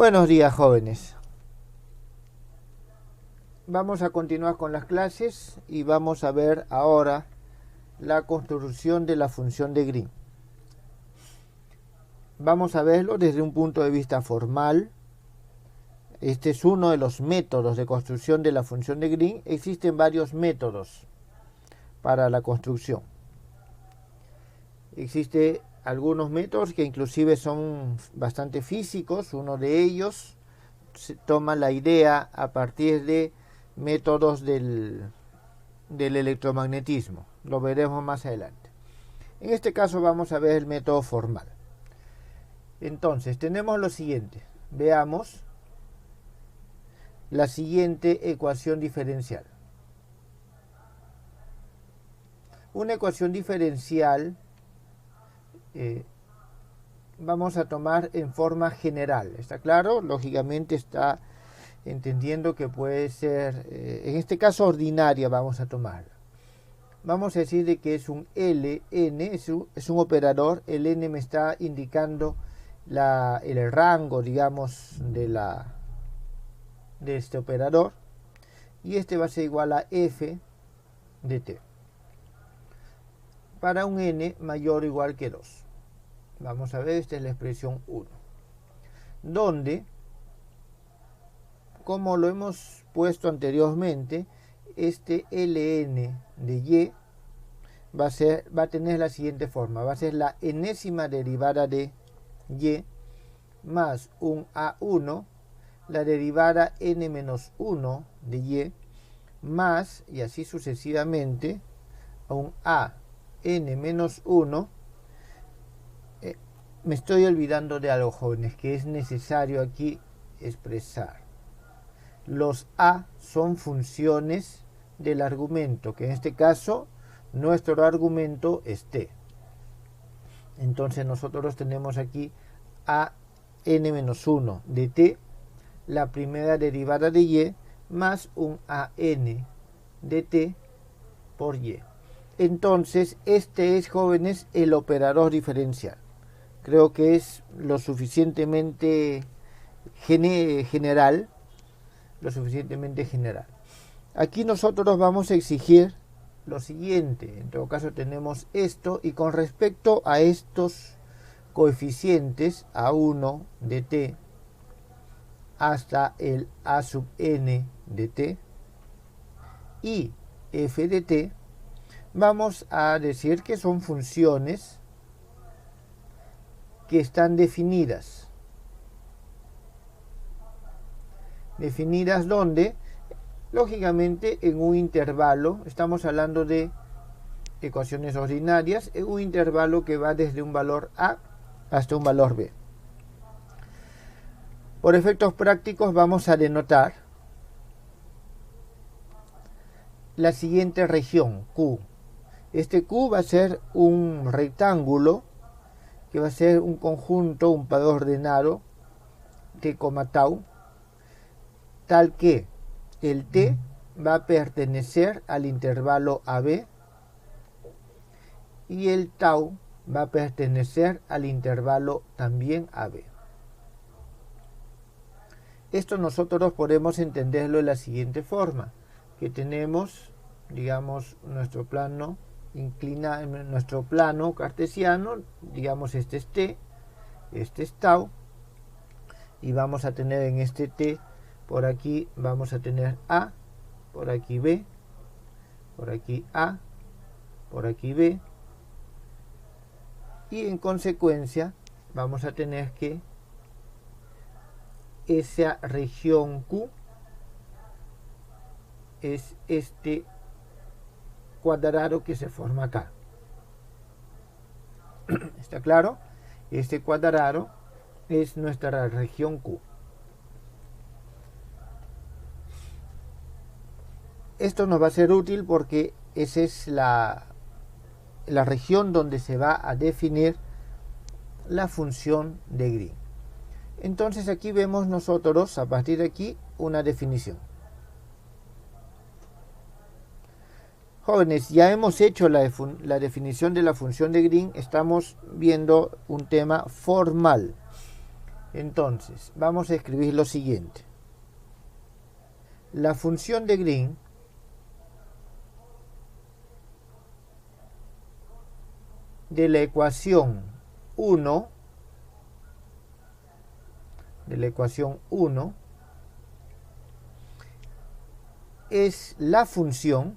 Buenos días, jóvenes. Vamos a continuar con las clases y vamos a ver ahora la construcción de la función de Green. Vamos a verlo desde un punto de vista formal. Este es uno de los métodos de construcción de la función de Green. Existen varios métodos para la construcción. Existen algunos métodos que inclusive son bastante físicos. Uno de ellos se toma la idea a partir de métodos del electromagnetismo. Lo veremos más adelante. En este caso vamos a ver el método formal. Entonces tenemos lo siguiente. Veamos la siguiente ecuación diferencial. Una ecuación diferencial vamos a tomar en forma general. ¿Está claro? Lógicamente está entendiendo que puede ser, en este caso ordinaria vamos a tomarla. Vamos a decir de que es un Ln, es un operador. El n me está indicando el rango, digamos, de este operador, y este va a ser igual a f de t para un n mayor o igual que 2. Vamos a ver, esta es la expresión 1, donde, como lo hemos puesto anteriormente, este ln de y va a tener la siguiente forma. Va a ser la enésima derivada de y más un a1, la derivada n-1 de y, más, y así sucesivamente, a un a n-1. Me estoy olvidando de algo, jóvenes, que es necesario aquí expresar. Los a son funciones del argumento, que en este caso nuestro argumento es t. Entonces nosotros tenemos aquí a n-1 de t, la primera derivada de y, más un a n de t por y. Entonces este es, jóvenes, el operador diferencial. Creo que es lo suficientemente general. Aquí nosotros vamos a exigir lo siguiente. En todo caso tenemos esto, y con respecto a estos coeficientes a1 de t hasta el a sub n de t y f de t, vamos a decir que son funciones que están definidas. Definidas donde, lógicamente, en un intervalo. Estamos hablando de ecuaciones ordinarias, en un intervalo que va desde un valor a hasta un valor b. Por efectos prácticos vamos a denotar la siguiente región, Q. Este Q va a ser un rectángulo que va a ser un conjunto, un par ordenado, t, tau, tal que el t va a pertenecer al intervalo AB y el tau va a pertenecer al intervalo también AB. Esto nosotros podemos entenderlo de la siguiente forma, que tenemos, digamos, nuestro plano nuestro plano cartesiano, digamos, este es t, este es tau, y vamos a tener en este t, por aquí vamos a tener a, por aquí b, por aquí a, por aquí b, y en consecuencia vamos a tener que esa región Q es este cuadrado que se forma acá. ¿Está claro? Este cuadrado es nuestra región Q. Esto nos va a ser útil porque esa es la región donde se va a definir la función de Green. Entonces aquí vemos nosotros, a partir de aquí, una definición. Jóvenes, ya hemos hecho la definición de la función de Green. Estamos viendo un tema formal. Entonces, vamos a escribir lo siguiente. La función de Green de la ecuación 1 es la función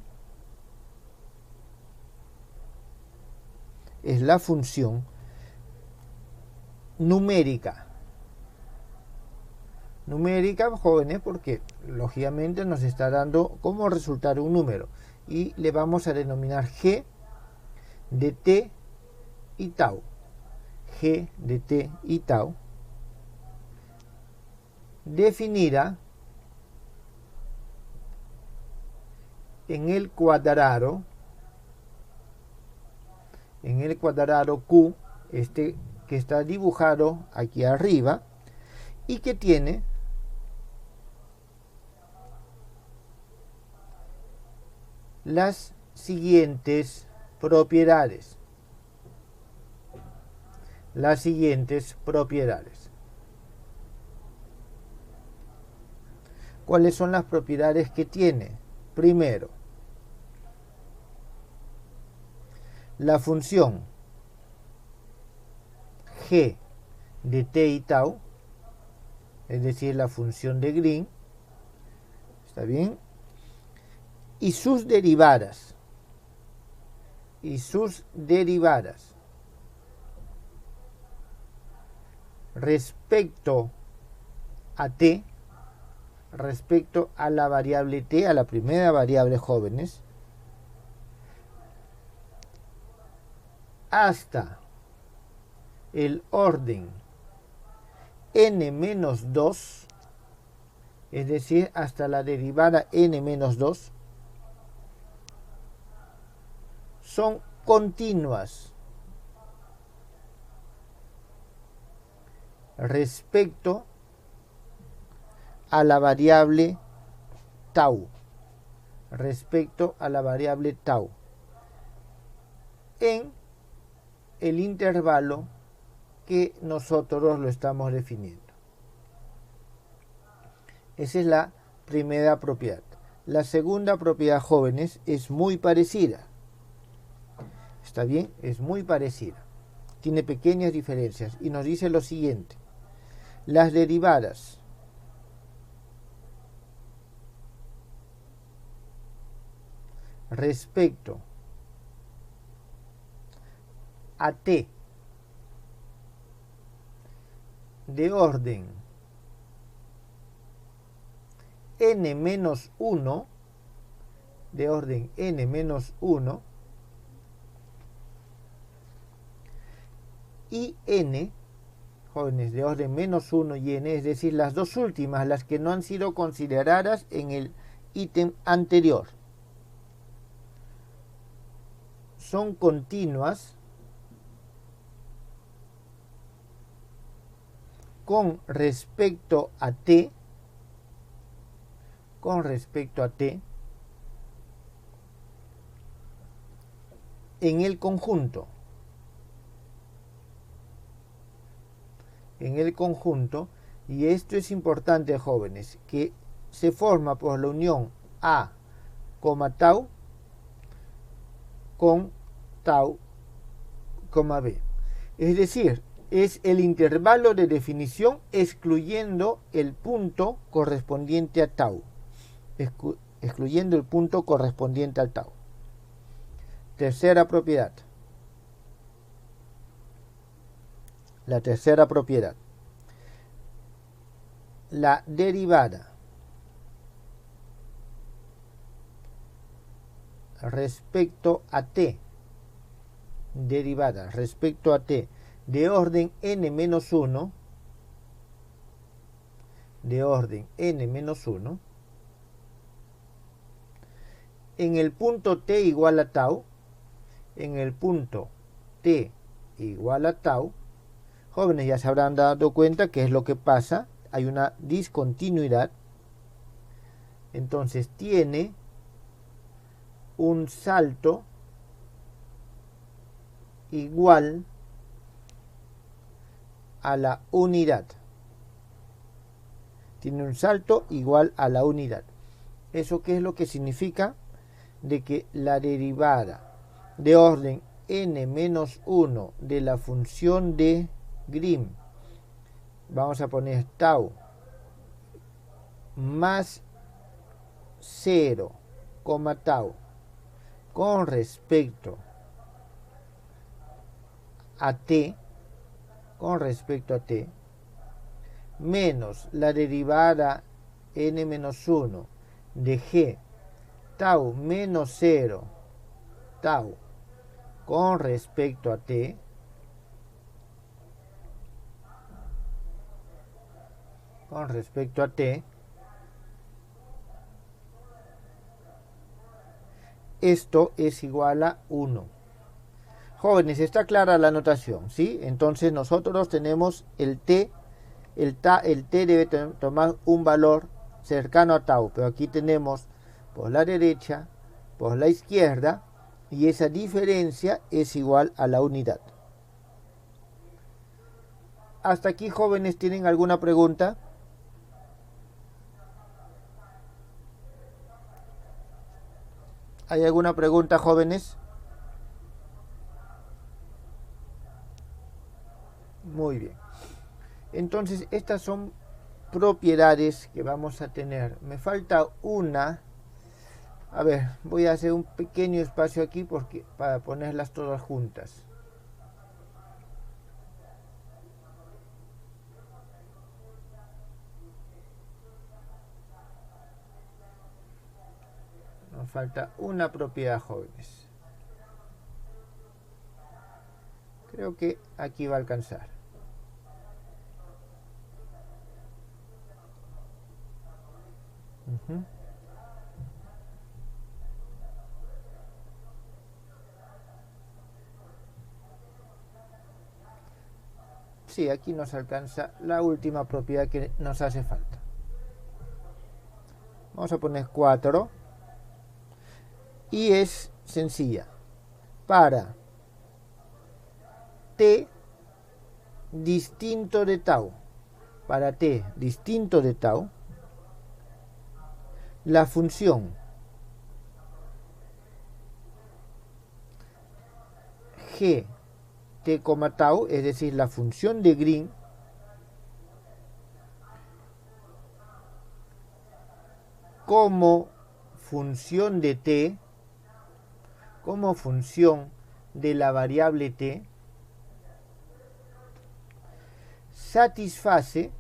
numérica, jóvenes, porque lógicamente nos está dando como resultado un número y le vamos a denominar g de t y tau. G de t y tau definida en el cuadrado Q, que está dibujado aquí arriba y que tiene las siguientes propiedades. ¿Cuáles son las propiedades que tiene? Primero, la función g de t y tau, es decir, la función de Green, ¿está bien? Y sus derivadas. Respecto a t, respecto a la variable t, a la primera variable, jóvenes, hasta el orden n-2, es decir, hasta la derivada n-2, son continuas respecto a la variable tau, en el intervalo que nosotros lo estamos definiendo. Esa es la primera propiedad. La segunda propiedad, jóvenes, es muy parecida. ¿Está bien? Es muy parecida. Tiene pequeñas diferencias y nos dice lo siguiente. Las derivadas respecto a t de orden n-1, y n, jóvenes, de orden -1 y n, es decir, las dos últimas, las que no han sido consideradas en el ítem anterior, son continuas con respecto a t, en el conjunto, y esto es importante, jóvenes, que se forma por la unión a, tau con tau, b. Es decir, es el intervalo de definición excluyendo el punto correspondiente a tau. Tercera propiedad. La tercera propiedad. La derivada respecto a t, de orden n-1, en el punto t igual a tau, jóvenes, ya se habrán dado cuenta qué es lo que pasa. Hay una discontinuidad, entonces tiene un salto igual a la unidad. tiene un salto igual a la unidad. ¿Eso qué es lo que significa? De que la derivada de orden n-1 de la función de Green, vamos a poner tau más 0, tau con respecto a t, menos la derivada n-1 de g tau menos 0 tau con respecto a t, esto es igual a 1. Jóvenes, ¿está clara la notación? ¿Sí? Entonces nosotros tenemos el t debe tomar un valor cercano a tau, pero aquí tenemos por la derecha, por la izquierda, y esa diferencia es igual a la unidad. ¿Hasta aquí, jóvenes, tienen alguna pregunta? ¿Hay alguna pregunta, jóvenes? Muy bien. Entonces, estas son propiedades que vamos a tener. Me falta una. A ver, voy a hacer un pequeño espacio aquí para ponerlas todas juntas. Nos falta una propiedad, jóvenes. Creo que aquí va a alcanzar. Sí, aquí nos alcanza la última propiedad que nos hace falta. Vamos a poner 4. Y es sencilla. Para t distinto de tau, la función g t, tau, es decir, la función de Green, como función de t, como función de la variable t, satisface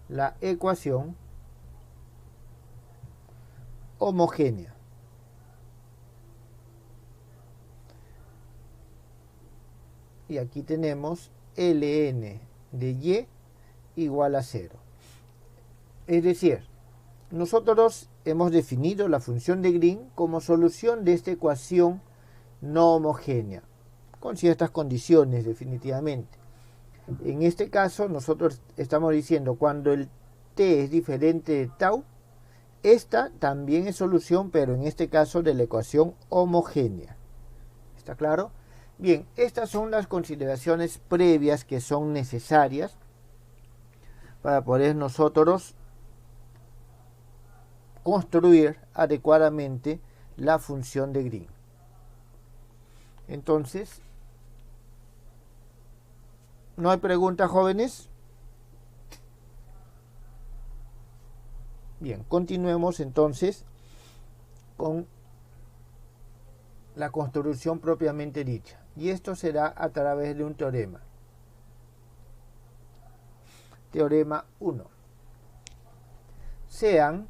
la ecuación homogénea. Y aquí tenemos ln de y igual a 0. Es decir, nosotros hemos definido la función de Green como solución de esta ecuación no homogénea, con ciertas condiciones definitivamente. En este caso nosotros estamos diciendo cuando el t es diferente de tau, esta también es solución, pero en este caso de la ecuación homogénea. ¿Está claro? Bien, estas son las consideraciones previas que son necesarias para poder nosotros construir adecuadamente la función de Green. Entonces, ¿no hay preguntas, jóvenes? Bien, continuemos entonces con la construcción propiamente dicha. Y esto será a través de un teorema. Teorema 1. Sean,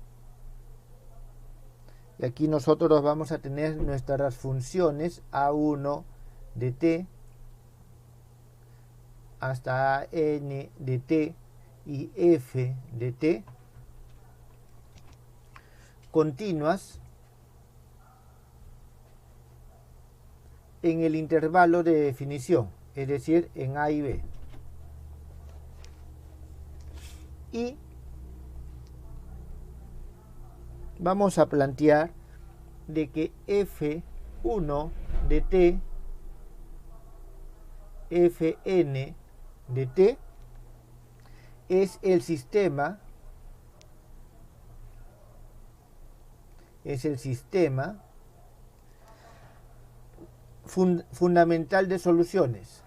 y aquí nosotros vamos a tener nuestras funciones a1 de t hasta n de t y f de t continuas en el intervalo de definición, es decir, en a y b. Y vamos a plantear de que f1 de t, fn de t es el sistema fundamental de soluciones.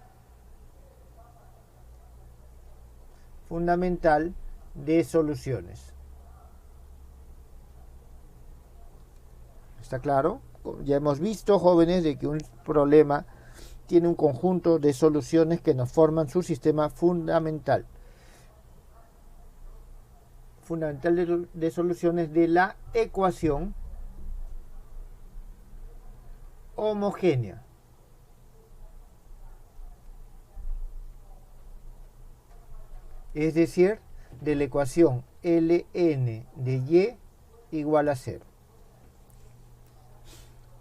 Fundamental de soluciones. ¿Está claro? Ya hemos visto, jóvenes, de que un problema tiene un conjunto de soluciones que nos forman su sistema fundamental. Fundamental de soluciones de la ecuación homogénea. Es decir, de la ecuación ln de y igual a 0.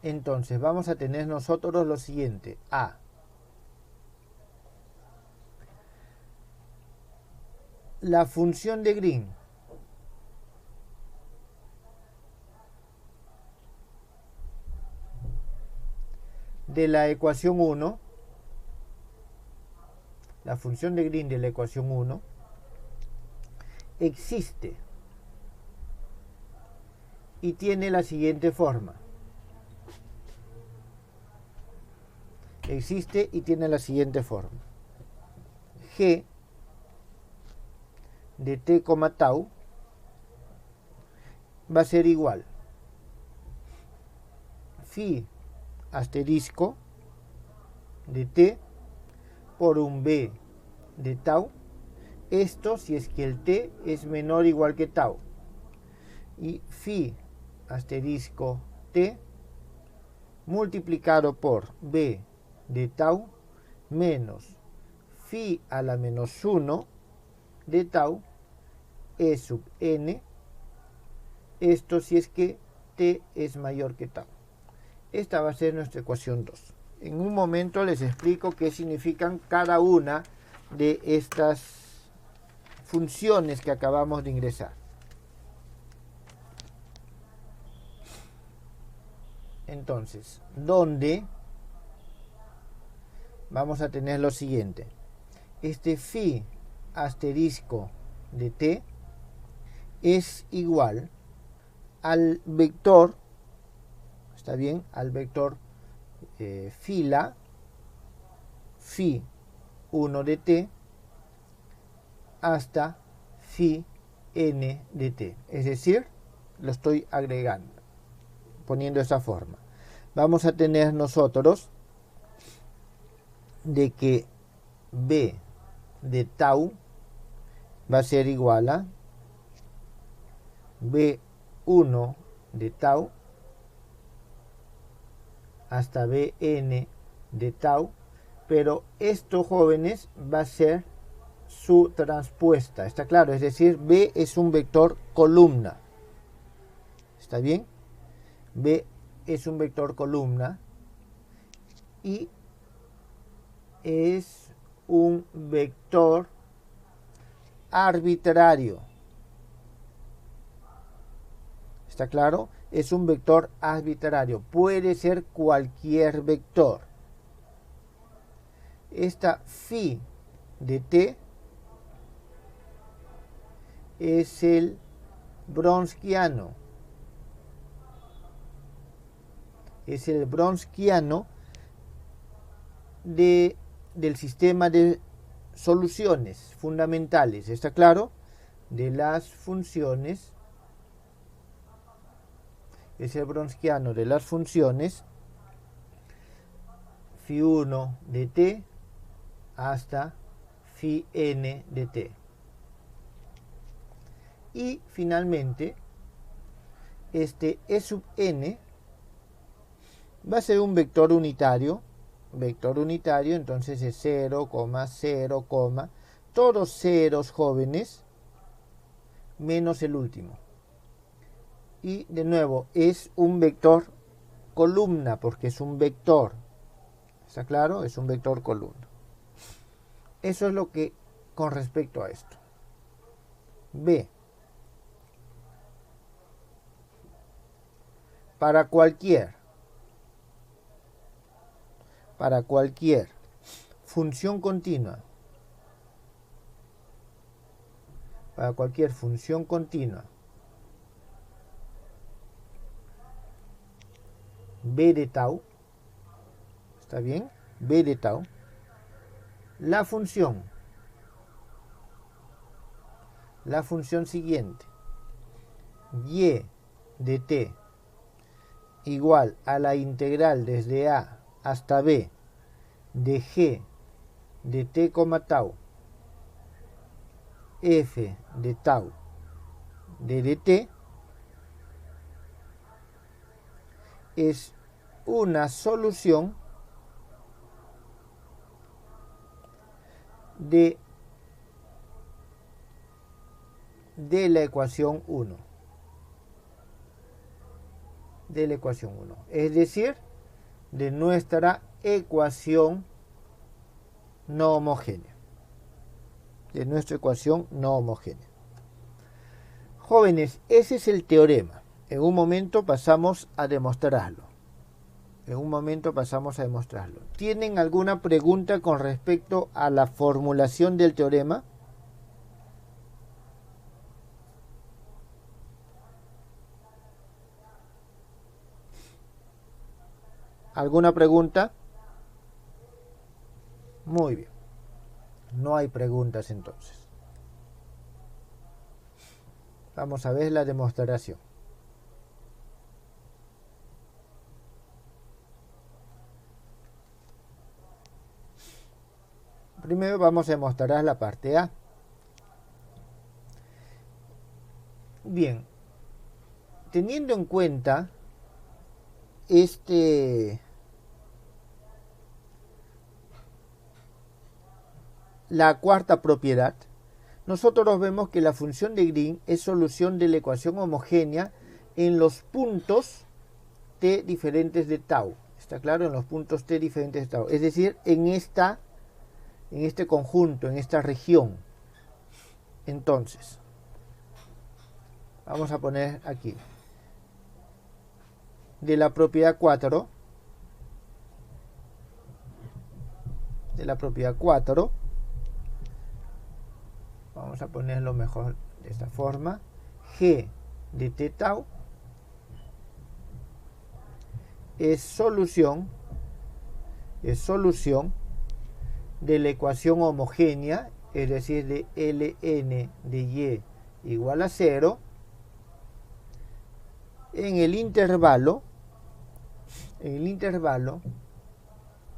Entonces vamos a tener nosotros lo siguiente. A. La función de Green de la ecuación 1. La función de Green de la ecuación 1 existe y tiene la siguiente forma. Existe y tiene la siguiente forma. G de t, tau va a ser igual phi asterisco de t por un b de tau. Esto si es que el t es menor o igual que tau. Y phi asterisco t multiplicado por b de tau menos phi a la menos 1 de tau e sub n. Esto si es que t es mayor que tau. Esta va a ser nuestra ecuación 2. En un momento les explico qué significan cada una de estas funciones que acabamos de ingresar. Entonces, donde vamos a tener lo siguiente. Este phi asterisco de t es igual al vector, ¿está bien? Al vector fila phi 1 de t hasta phi n de t. Es decir, lo estoy agregando, poniendo esa forma. Vamos a tener nosotros de que b de tau va a ser igual a b1 de tau hasta bn de tau, pero esto, jóvenes, va a ser su transpuesta. ¿Está claro? Es decir, b es un vector columna. ¿Está bien? B es un vector columna y es un vector arbitrario. ¿Está claro? Es un vector arbitrario. Puede ser cualquier vector. Esta phi de t es el Wronskiano. Es el Wronskiano del sistema de soluciones fundamentales. ¿Está claro? De las funciones. Es el Wronskiano de las funciones phi 1 de t hasta phi n de t. Y finalmente, este e sub n va a ser un vector unitario. Vector unitario, entonces es 0, 0, todos ceros, jóvenes, menos el último. Y de nuevo, es un vector columna, porque es un vector. ¿Está claro? Es un vector columna. Eso es lo que con respecto a esto. B. Para cualquier función continua para cualquier función continua b de tau, ¿está bien? B de tau, la función siguiente, y de t igual a la integral desde a hasta b de g de t, tau, f de tau de dt, es una solución de la ecuación 1. De la ecuación 1. Es decir, de nuestra ecuación no homogénea. De nuestra ecuación no homogénea. Jóvenes, ese es el teorema. En un momento pasamos a demostrarlo. ¿Tienen alguna pregunta con respecto a la formulación del teorema? ¿Alguna pregunta? Muy bien. No hay preguntas entonces. Vamos a ver la demostración. Primero vamos a demostrar la parte A. Bien, teniendo en cuenta la cuarta propiedad, nosotros vemos que la función de Green es solución de la ecuación homogénea en los puntos t diferentes de tau. ¿Está claro? En los puntos t diferentes de tau. Es decir, en este conjunto, en esta región. Entonces, vamos a poner aquí. De la propiedad 4. Vamos a ponerlo mejor de esta forma. G de t tau es solución de la ecuación homogénea, es decir, de ln de y igual a 0 en el intervalo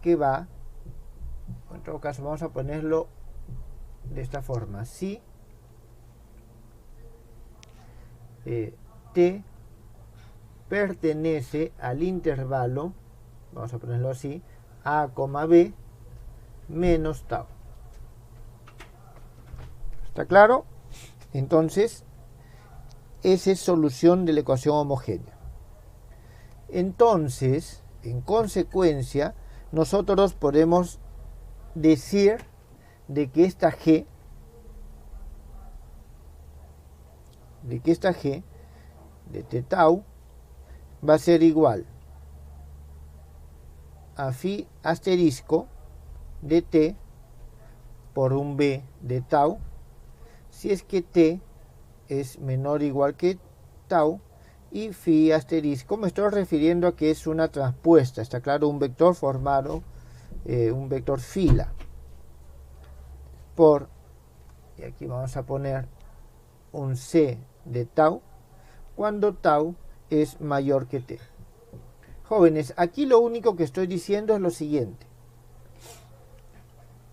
que va, en todo caso vamos a ponerlo de esta forma, si t pertenece al intervalo, vamos a ponerlo así, a, b menos tau. ¿Está claro? Entonces, esa es solución de la ecuación homogénea. Entonces, en consecuencia, nosotros podemos decir de que esta G de t tau va a ser igual a phi asterisco de t por un b de tau, si es que t es menor o igual que tau, y phi asterisco, me estoy refiriendo a que es una transpuesta, está claro, un vector formado, un vector fila, por, y aquí vamos a poner un c de tau, cuando tau es mayor que t. Jóvenes, aquí lo único que estoy diciendo es lo siguiente.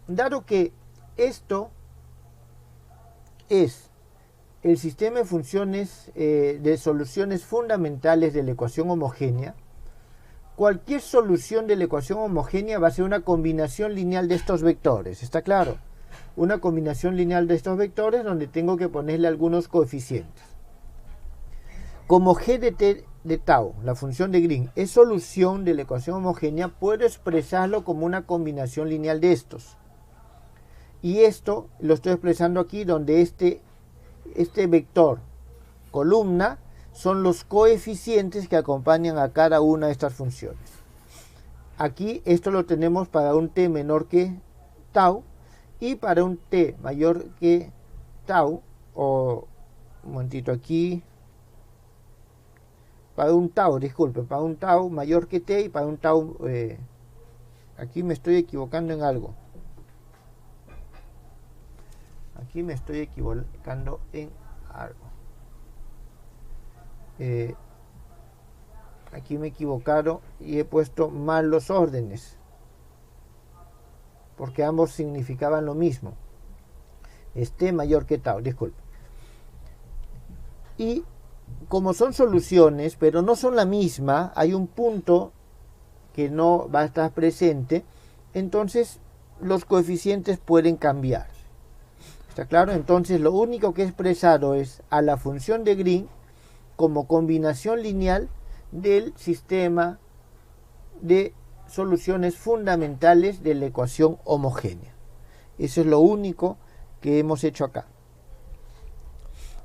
Dado que esto es el sistema de funciones de soluciones fundamentales de la ecuación homogénea, cualquier solución de la ecuación homogénea va a ser una combinación lineal de estos vectores, ¿está claro? Una combinación lineal de estos vectores donde tengo que ponerle algunos coeficientes. Como g de t de tau, la función de Green, es solución de la ecuación homogénea, puedo expresarlo como una combinación lineal de estos. Y esto lo estoy expresando aquí donde este vector columna son los coeficientes que acompañan a cada una de estas funciones. Aquí esto lo tenemos para un t menor que tau y para un t mayor que tau o un momentito aquí, para un tau, disculpe, para un tau mayor que t y para un tau, aquí me estoy equivocando en algo. Aquí me estoy equivocando en algo. Aquí me he equivocado y he puesto mal los órdenes, porque ambos significaban lo mismo. T mayor que tau, disculpe. Y como son soluciones, pero no son la misma, hay un punto que no va a estar presente, entonces los coeficientes pueden cambiar. ¿Está claro? Entonces lo único que he expresado es a la función de Green como combinación lineal del sistema de soluciones fundamentales de la ecuación homogénea. Eso es lo único que hemos hecho acá.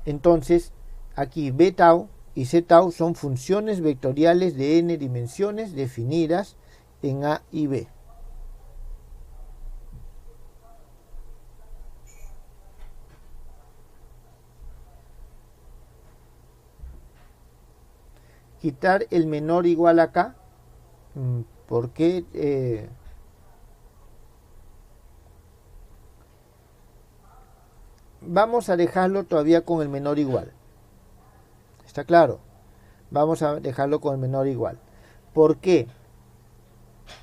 Entonces, aquí b tau y c tau son funciones vectoriales de n dimensiones definidas en A y B. Quitar el menor igual acá, porque vamos a dejarlo todavía con el menor igual. ¿Está claro? Vamos a dejarlo con el menor igual. ¿Por qué?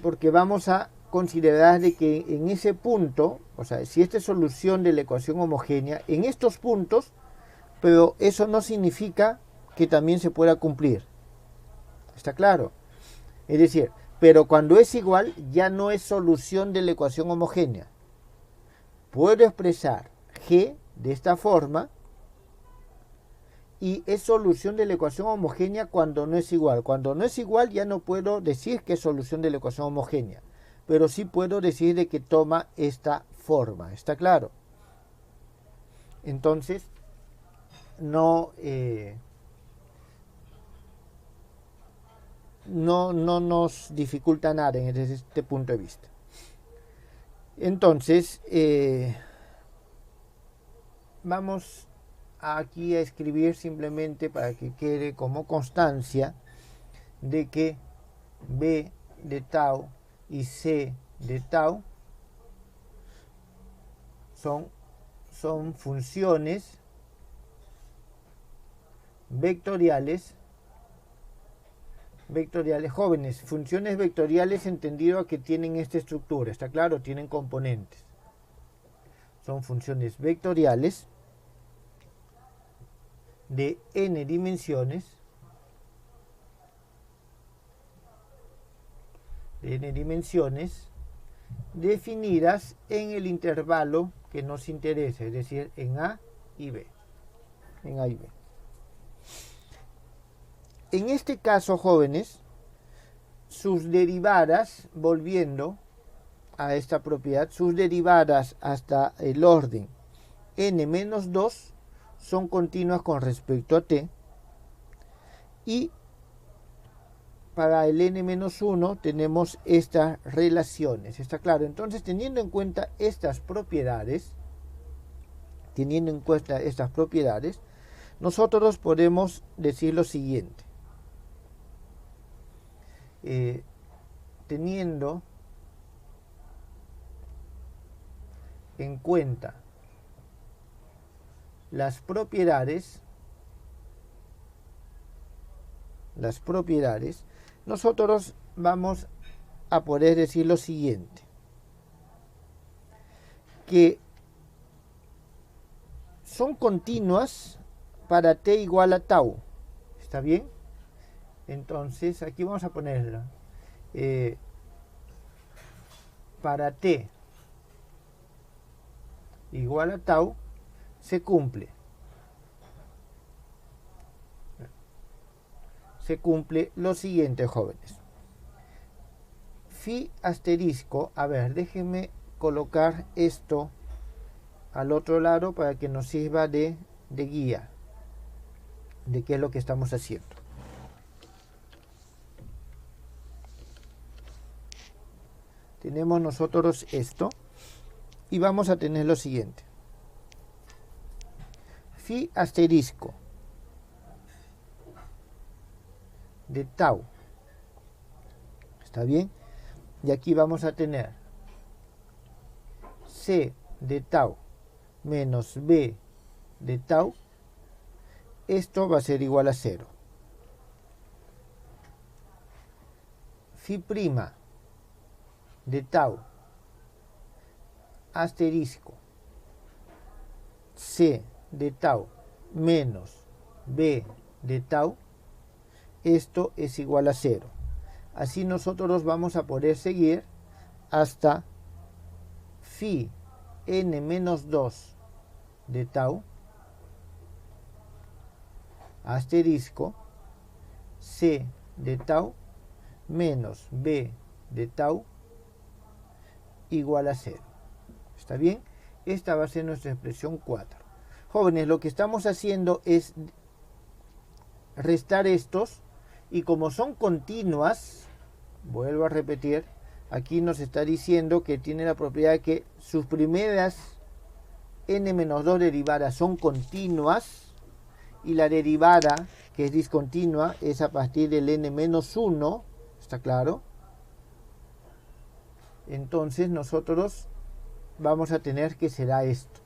Porque vamos a considerar de que en ese punto, o sea, si esta es solución de la ecuación homogénea, en estos puntos, pero eso no significa que también se pueda cumplir. ¿Está claro? Es decir, pero cuando es igual, ya no es solución de la ecuación homogénea. Puedo expresar G de esta forma y es solución de la ecuación homogénea cuando no es igual. Cuando no es igual ya no puedo decir que es solución de la ecuación homogénea, pero sí puedo decir de que toma esta forma. ¿Está claro? Entonces, no nos dificulta nada desde este punto de vista. Entonces, vamos aquí a escribir simplemente para que quede como constancia de que B de tau y C de tau son funciones vectoriales jóvenes, funciones vectoriales entendido a que tienen esta estructura, está claro, tienen componentes. Son funciones vectoriales de n dimensiones, definidas en el intervalo que nos interesa, es decir, en A y B. En A y B. En este caso, jóvenes, sus derivadas, volviendo a esta propiedad, sus derivadas hasta el orden n-2 son continuas con respecto a t, y para el n-1 tenemos estas relaciones. ¿Está claro? Entonces, teniendo en cuenta estas propiedades, nosotros podemos decir lo siguiente. Teniendo en cuenta las propiedades, nosotros vamos a poder decir lo siguiente, que son continuas para t igual a tau. ¿Está bien? Entonces aquí vamos a ponerla. Para t igual a tau se cumple lo siguiente, jóvenes. Phi asterisco, a ver, déjenme colocar esto al otro lado para que nos sirva de guía de qué es lo que estamos haciendo. Tenemos nosotros esto y vamos a tener lo siguiente. phi asterisco de tau. ¿Está bien? Y aquí vamos a tener c de tau menos b de tau. Esto va a ser igual a 0. Phi prima de tau asterisco c de tau menos b de tau. Esto es igual a 0. Así nosotros vamos a poder seguir hasta phi n menos 2 de tau asterisco c de tau menos b de tau igual a 0. ¿Está bien? Esta va a ser nuestra expresión 4. Jóvenes, lo que estamos haciendo es restar estos, y como son continuas, vuelvo a repetir, aquí nos está diciendo que tiene la propiedad de que sus primeras n-2 derivadas son continuas, y la derivada que es discontinua es a partir del n-1, ¿está claro? Entonces nosotros vamos a tener que será esto,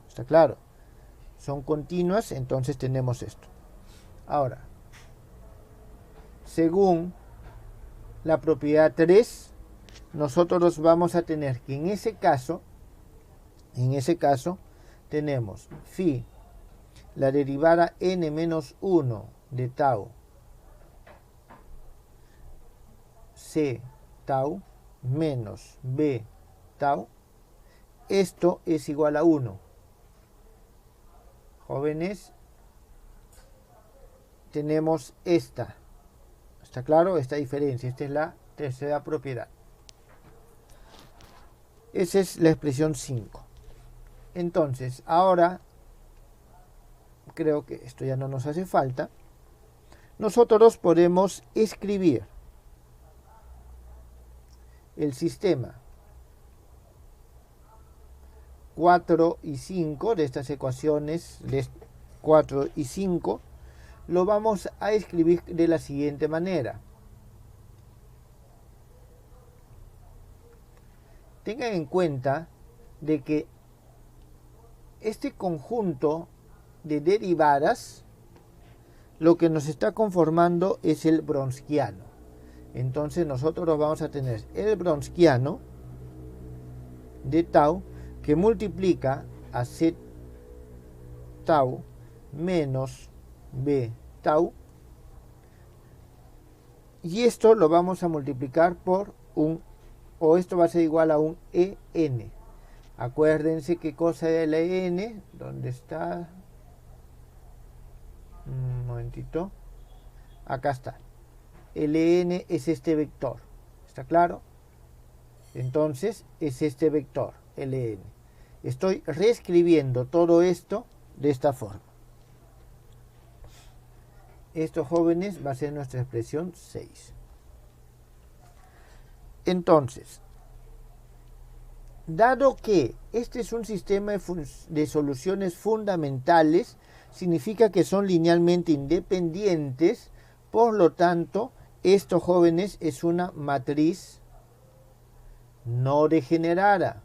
¿está claro? Son continuas, entonces tenemos esto. Ahora, según la propiedad 3, nosotros vamos a tener que en ese caso tenemos phi, la derivada n-1 de tau c tau menos b tau. Esto es igual a 1. Jóvenes, tenemos esta. ¿Está claro? Esta diferencia. Esta es la tercera propiedad. Esa es la expresión 5. Entonces, ahora, creo que esto ya no nos hace falta. Nosotros podemos escribir el sistema 4 y 5 de estas ecuaciones, de 4 y 5, lo vamos a escribir de la siguiente manera. Tengan en cuenta de que este conjunto de derivadas lo que nos está conformando es el Wronskiano. Entonces nosotros vamos a tener el Wronskiano de tau que multiplica a c tau menos b tau, y esto lo vamos a multiplicar por esto va a ser igual a un en. Acuérdense qué cosa es la en, ¿dónde está? Un momentito, acá está. El en es este vector, ¿está claro? Entonces es este vector, ln. Estoy reescribiendo todo esto de esta forma. Esto, jóvenes, va a ser nuestra expresión 6. Entonces, dado que este es un sistema de soluciones fundamentales, significa que son linealmente independientes, por lo tanto, esto, jóvenes, es una matriz no degenerada.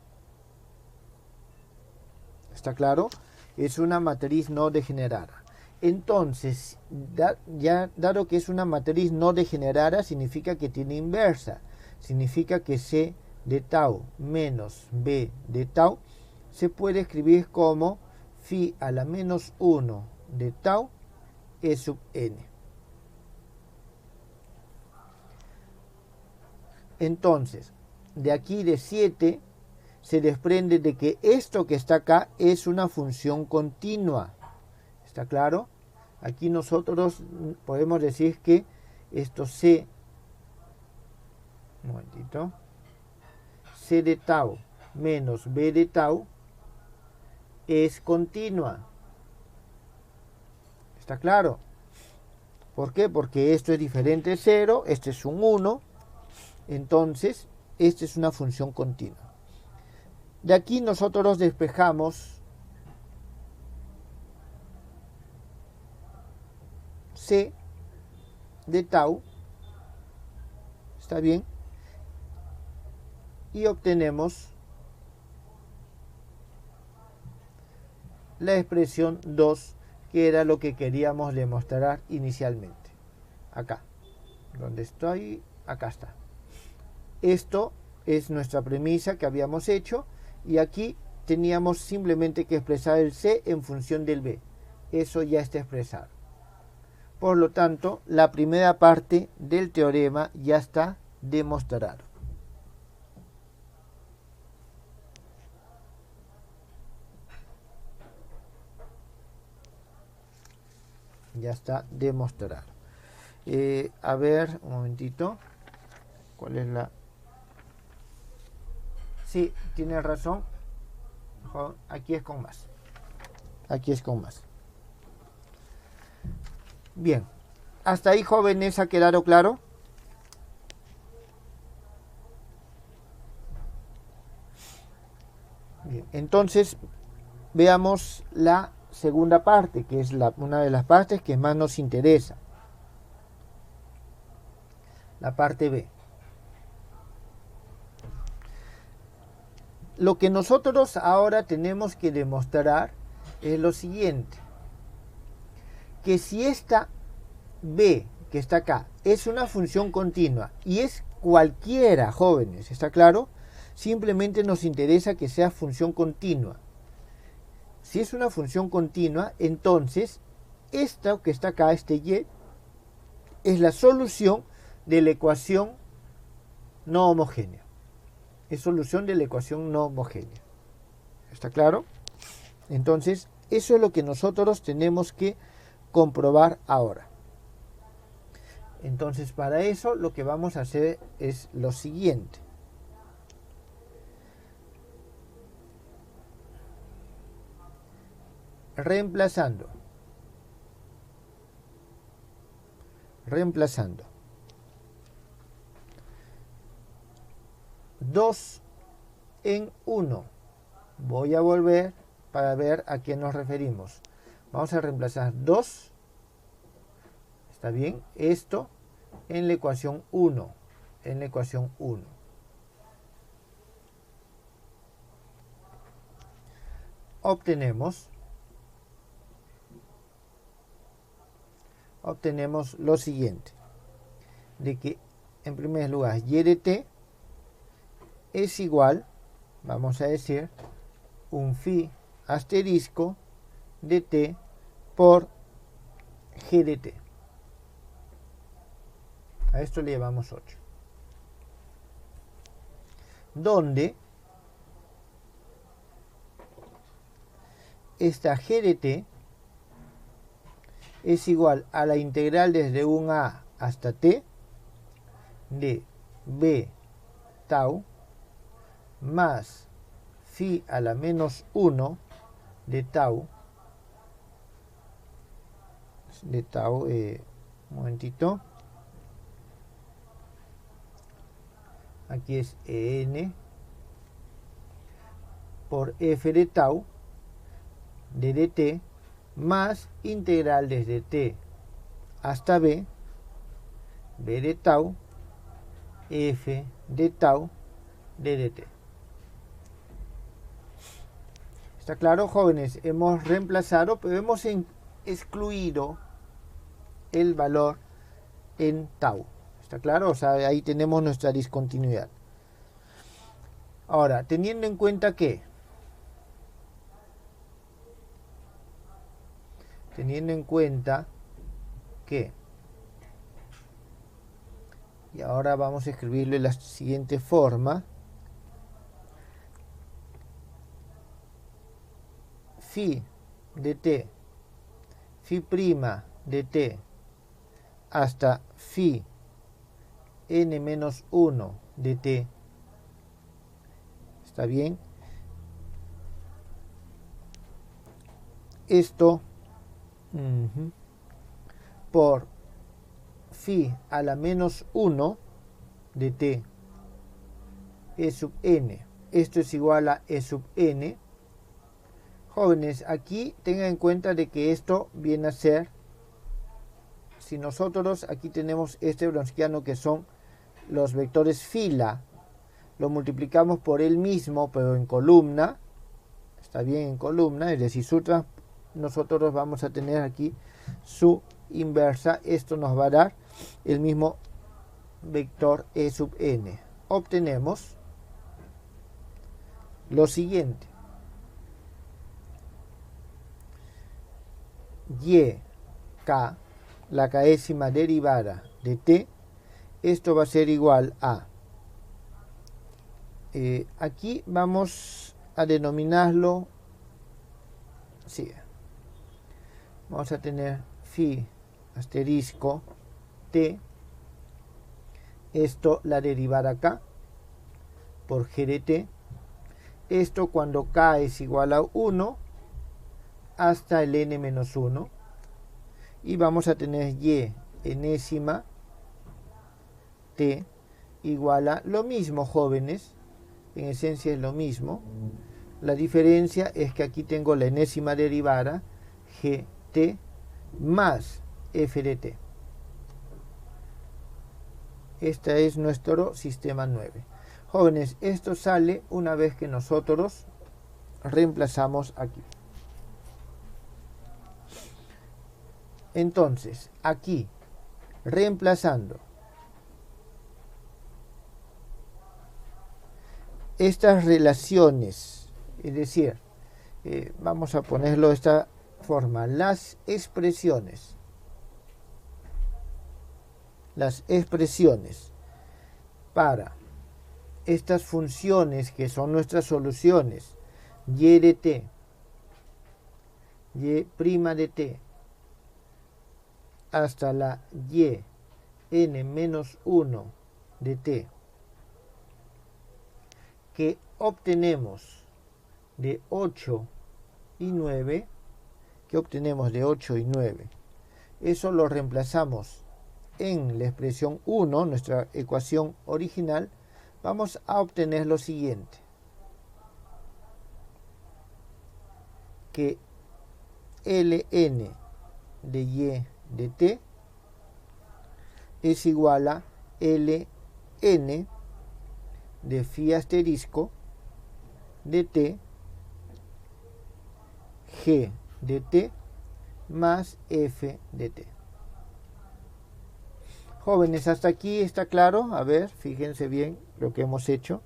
¿Está claro? Es una matriz no degenerada. Entonces, dado que es una matriz no degenerada, significa que tiene inversa. Significa que C de tau menos B de tau se puede escribir como phi a la menos 1 de tau E sub n. Entonces, de aquí de 7 se desprende de que esto que está acá es una función continua. ¿Está claro? Aquí nosotros podemos decir que esto C, un momentito, C de tau menos B de tau es continua. ¿Está claro? ¿Por qué? Porque esto es diferente de 0, este es un 1, entonces esta es una función continua. De aquí nosotros despejamos C de tau, ¿está bien? Y obtenemos la expresión 2, que era lo que queríamos demostrar inicialmente. Acá, donde estoy, acá está. Esto es nuestra premisa que habíamos hecho, y aquí teníamos simplemente que expresar el C en función del B. Eso ya está expresado. Por lo tanto, la primera parte del teorema ya está demostrado. Ya está demostrado. A ver, un momentito. ¿Cuál es la...? Sí, tiene razón. Aquí es con más. Aquí es con más. Bien. ¿Hasta ahí, jóvenes, ha quedado claro? Bien. Entonces, veamos la segunda parte, que es una de las partes que más nos interesa. La parte B. Lo que nosotros ahora tenemos que demostrar es lo siguiente: que si esta B que está acá es una función continua, y es cualquiera, jóvenes, ¿está claro? Simplemente nos interesa que sea función continua. Si es una función continua, entonces esta que está acá, este Y, es la solución de la ecuación no homogénea. Es solución de la ecuación no homogénea. ¿Está claro? Entonces, eso es lo que nosotros tenemos que comprobar ahora. Entonces, para eso lo que vamos a hacer es lo siguiente. Reemplazando 2 en 1. Voy a volver para ver a qué nos referimos. Vamos a reemplazar 2, ¿está bien? Esto en la ecuación 1. En la ecuación 1. Obtenemos lo siguiente: de que en primer lugar y de t es igual, vamos a decir, un phi asterisco de t por g de t. A esto le llamamos 8. Donde esta g de t es igual a la integral desde un a hasta t de b tau más phi a la menos 1 de tau, un momentito, aquí es en por f de tau de dt más integral desde t hasta b de tau f de tau de dt. ¿Está claro, jóvenes? Hemos reemplazado, pero hemos excluido el valor en tau. ¿Está claro? O sea, ahí tenemos nuestra discontinuidad. Ahora, teniendo en cuenta que y ahora vamos a escribirlo de la siguiente forma: phi de t, phi prima de t hasta phi n menos 1 de t, ¿está bien? Esto por phi a la menos 1 de t e sub n. Esto es igual a e sub n. Jóvenes, aquí tengan en cuenta de que esto viene a ser si nosotros aquí tenemos este Wronskiano que son los vectores fila, lo multiplicamos por él mismo, pero en columna, está bien en columna, es decir, nosotros vamos a tener aquí su inversa, esto nos va a dar el mismo vector E sub n. Obtenemos lo siguiente: y k, la késima derivada de t, esto va a ser igual a, aquí vamos a denominarlo, sí, vamos a tener phi asterisco t, esto la derivada acá por g de t, esto cuando k es igual a 1 hasta el n menos 1, y vamos a tener y enésima t igual a lo mismo, jóvenes, en esencia es lo mismo. La diferencia es que aquí tengo la enésima derivada, gt más f de t. Este es nuestro sistema 9. Jóvenes, esto sale una vez que nosotros reemplazamos aquí. Entonces, aquí, reemplazando estas relaciones, es decir, vamos a ponerlo de esta forma, las expresiones para estas funciones que son nuestras soluciones, y de t, y' de t, hasta la y n menos 1 de t, que obtenemos de 8 y 9, eso lo reemplazamos en la expresión 1, nuestra ecuación original, vamos a obtener lo siguiente: que ln de y de t es igual a ln de phi asterisco de t, g de t más f de t. Jóvenes, hasta aquí está claro. A ver, fíjense bien lo que hemos hecho.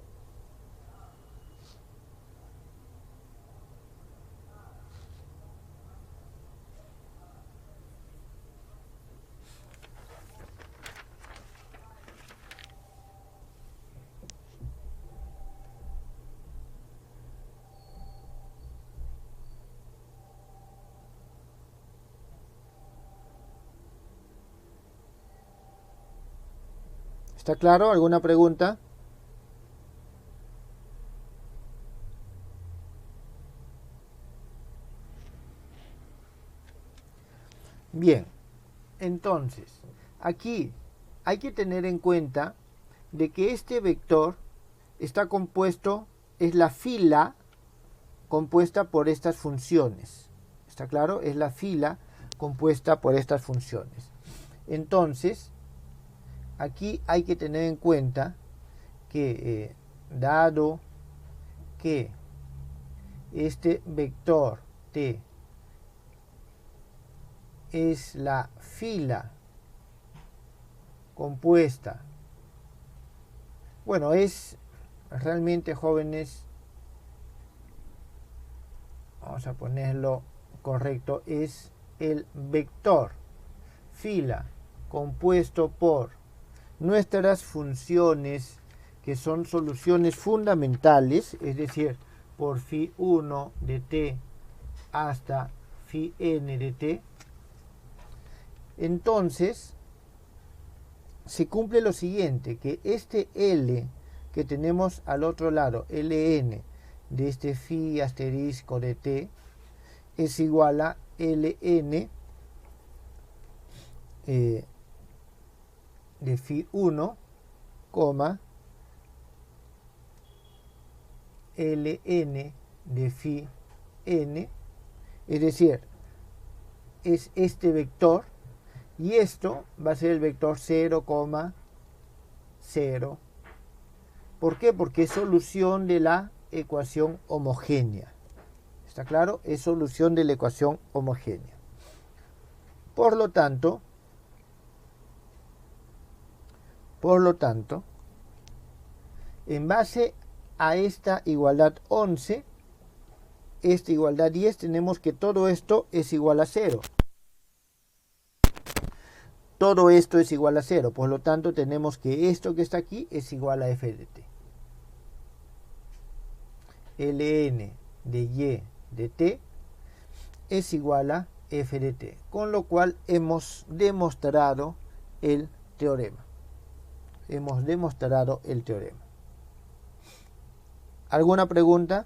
¿Está claro? ¿Alguna pregunta? Bien, entonces, aquí hay que tener en cuenta de que este vector está compuesto, es la fila compuesta por estas funciones. ¿Está claro? Es la fila compuesta por estas funciones. Entonces, aquí hay que tener en cuenta que dado que este vector t es la fila compuesta, bueno, es realmente, jóvenes, vamos a ponerlo correcto, es el vector fila compuesto por nuestras funciones que son soluciones fundamentales, es decir, por phi 1 de t hasta phi n de t. Entonces se cumple lo siguiente, que este L que tenemos al otro lado, Ln de este phi asterisco de t, es igual a Ln de phi 1, Ln de phi n, es decir, es este vector Y esto va a ser el vector 0, 0. ¿Por qué? Porque es solución de la ecuación homogénea. ¿Está claro? Es solución de la ecuación homogénea. Por lo tanto, en base a esta igualdad 11, esta igualdad 10, tenemos que todo esto es igual a 0. Todo esto es igual a 0. Por lo tanto, tenemos que esto que está aquí es igual a f de t. Ln de y de t es igual a f de t. Con lo cual hemos demostrado el teorema. ¿Alguna pregunta?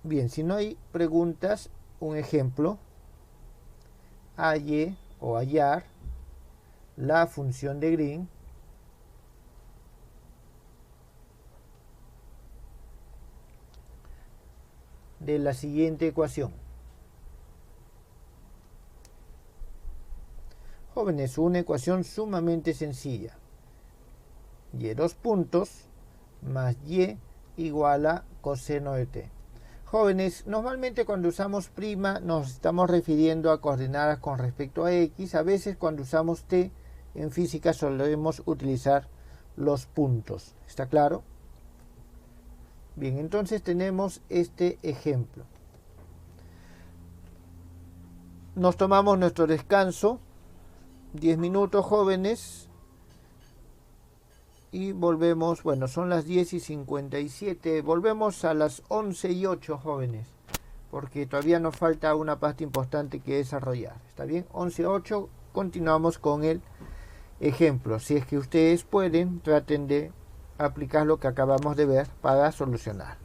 Bien, si no hay preguntas, un ejemplo. Hallar la función de Green de la siguiente ecuación. Jóvenes, una ecuación sumamente sencilla. Y dos puntos más y igual a coseno de t. Jóvenes, normalmente cuando usamos prima nos estamos refiriendo a coordenadas con respecto a x. A veces cuando usamos t en física solemos utilizar los puntos. ¿Está claro? Bien, entonces tenemos este ejemplo. Nos tomamos nuestro descanso, 10 minutos, jóvenes, y volvemos, bueno, son las 10:57, volvemos a las 11:08, jóvenes, porque todavía nos falta una parte importante que desarrollar. ¿Está bien? 11:08, continuamos con el ejemplo. Si es que ustedes pueden, traten de aplicar lo que acabamos de ver para solucionar.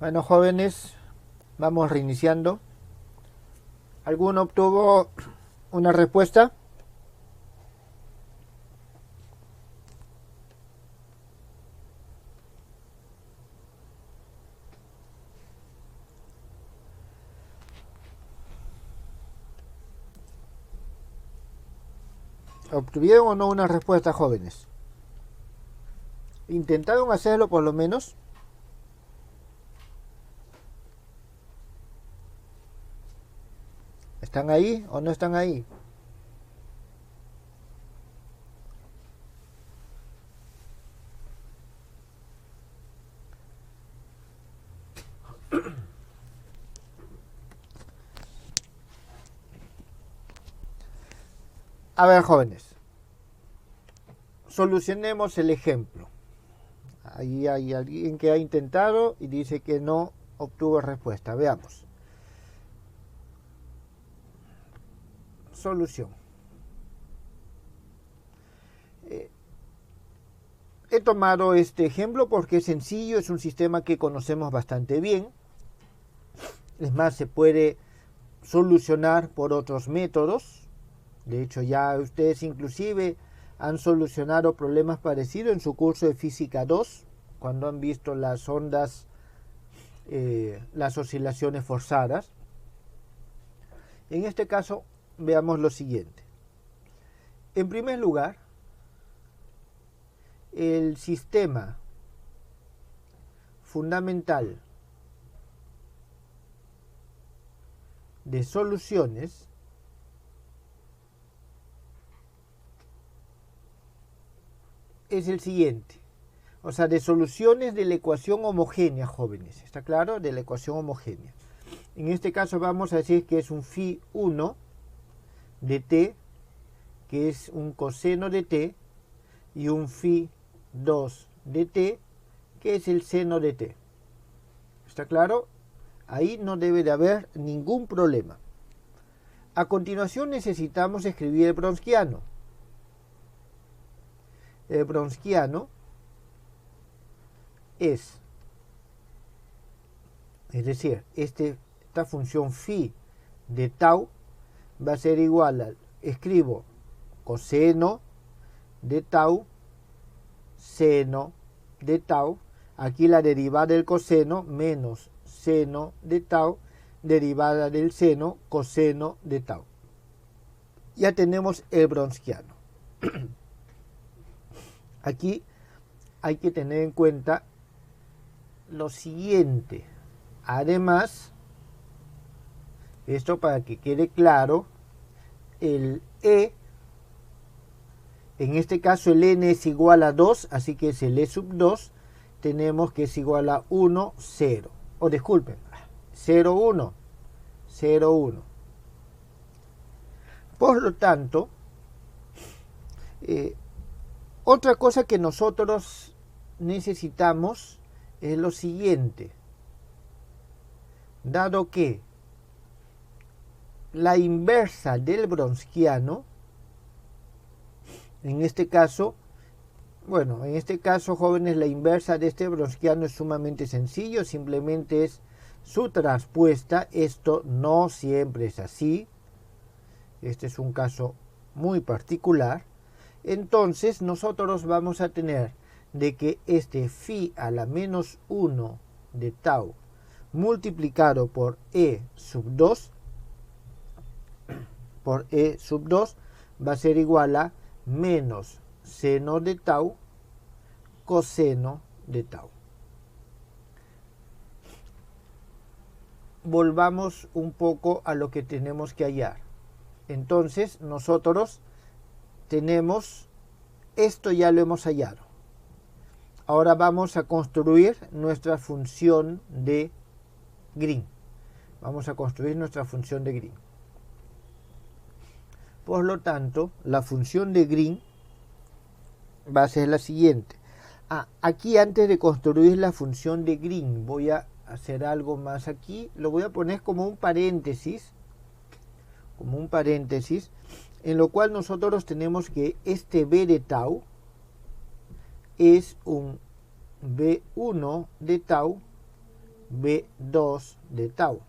Bueno, jóvenes, vamos reiniciando. ¿Alguno obtuvo una respuesta? ¿Obtuvieron o no una respuesta, jóvenes? ¿Intentaron hacerlo por lo menos? ¿Están ahí o no están ahí? A ver, jóvenes, solucionemos el ejemplo. Ahí hay alguien que ha intentado y dice que no obtuvo respuesta. Veamos. Solución. He tomado este ejemplo porque es sencillo, es un sistema que conocemos bastante bien. Es más, se puede solucionar por otros métodos. De hecho, ya ustedes inclusive han solucionado problemas parecidos en su curso de Física 2, cuando han visto las ondas, las oscilaciones forzadas. En este caso, veamos lo siguiente. En primer lugar, el sistema fundamental de soluciones es el siguiente. O sea, de soluciones de la ecuación homogénea, jóvenes. ¿Está claro? De la ecuación homogénea. En este caso vamos a decir que es un phi 1 de t, que es un coseno de t, y un phi 2 de t, que es el seno de t. ¿Está claro? Ahí no debe de haber ningún problema. A continuación necesitamos escribir el browniano. El browniano es decir, esta función phi de tau va a ser igual a, escribo coseno de tau, seno de tau, aquí la derivada del coseno menos seno de tau, derivada del seno, coseno de tau. Ya tenemos el browniano. Aquí hay que tener en cuenta lo siguiente. Además, esto para que quede claro, el E, en este caso el N es igual a 2, así que es el E sub 2, tenemos que es igual a 1, 0. O disculpen, 0, 1, 0, 1. Por lo tanto, otra cosa que nosotros necesitamos es lo siguiente. Dado que la inversa del browniano, en este caso, jóvenes, la inversa de este browniano es sumamente sencillo, simplemente es su traspuesta. Esto no siempre es así. Este es un caso muy particular. Entonces nosotros vamos a tener de que este phi a la menos 1 de tau multiplicado por E sub 2 va a ser igual a menos seno de tau coseno de tau. Volvamos un poco a lo que tenemos que hallar. Entonces nosotros tenemos esto, ya lo hemos hallado. Ahora vamos a construir nuestra función de Green. Vamos a construir nuestra función de Green. Por lo tanto, la función de Green va a ser la siguiente. Aquí antes de construir la función de Green voy a hacer algo más aquí. Lo voy a poner como un paréntesis. En lo cual nosotros tenemos que este b de tau es un b1 de tau B2 de tau.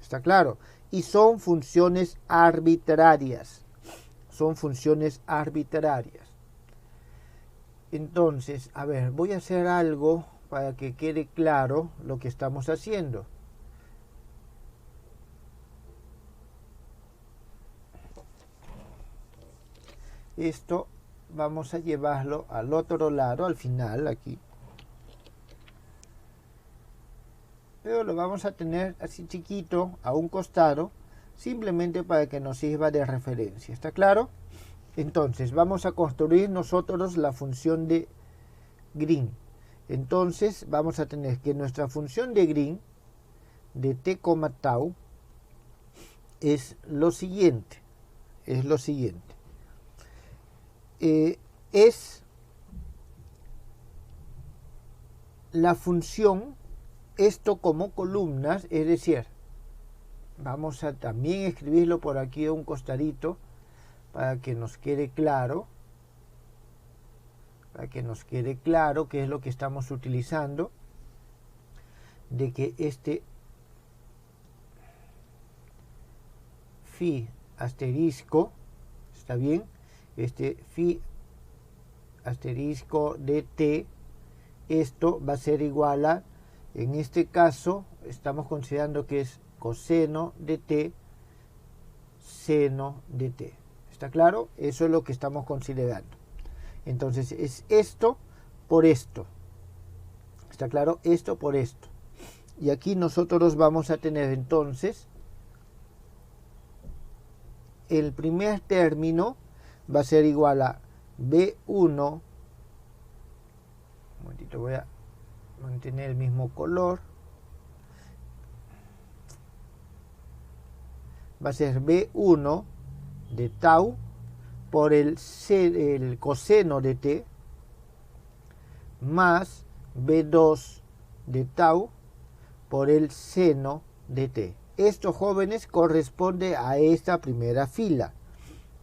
¿Está claro? Y son funciones arbitrarias. Son funciones arbitrarias. Entonces, a ver, voy a hacer algo para que quede claro lo que estamos haciendo. Esto vamos a llevarlo al otro lado, al final, aquí. Pero lo vamos a tener así chiquito, a un costado, simplemente para que nos sirva de referencia. ¿Está claro? Entonces, vamos a construir nosotros la función de Green. Entonces, vamos a tener que nuestra función de Green, de t, tau, es lo siguiente. Es la función, esto como columnas, es decir, vamos a también escribirlo por aquí a un costadito para que nos quede claro, qué es lo que estamos utilizando, de que este phi asterisco, ¿está bien? Este phi asterisco de t, esto va a ser igual a, en este caso, estamos considerando que es coseno de t, seno de t. ¿Está claro? Eso es lo que estamos considerando. Entonces es esto por esto. ¿Está claro? Esto por esto. Y aquí nosotros vamos a tener entonces el primer término va a ser igual a B1. Un momentito, voy a mantener el mismo color. Va a ser B1 de tau por el coseno de t más B2 de tau por el seno de t. Esto, jóvenes, corresponde a esta primera fila.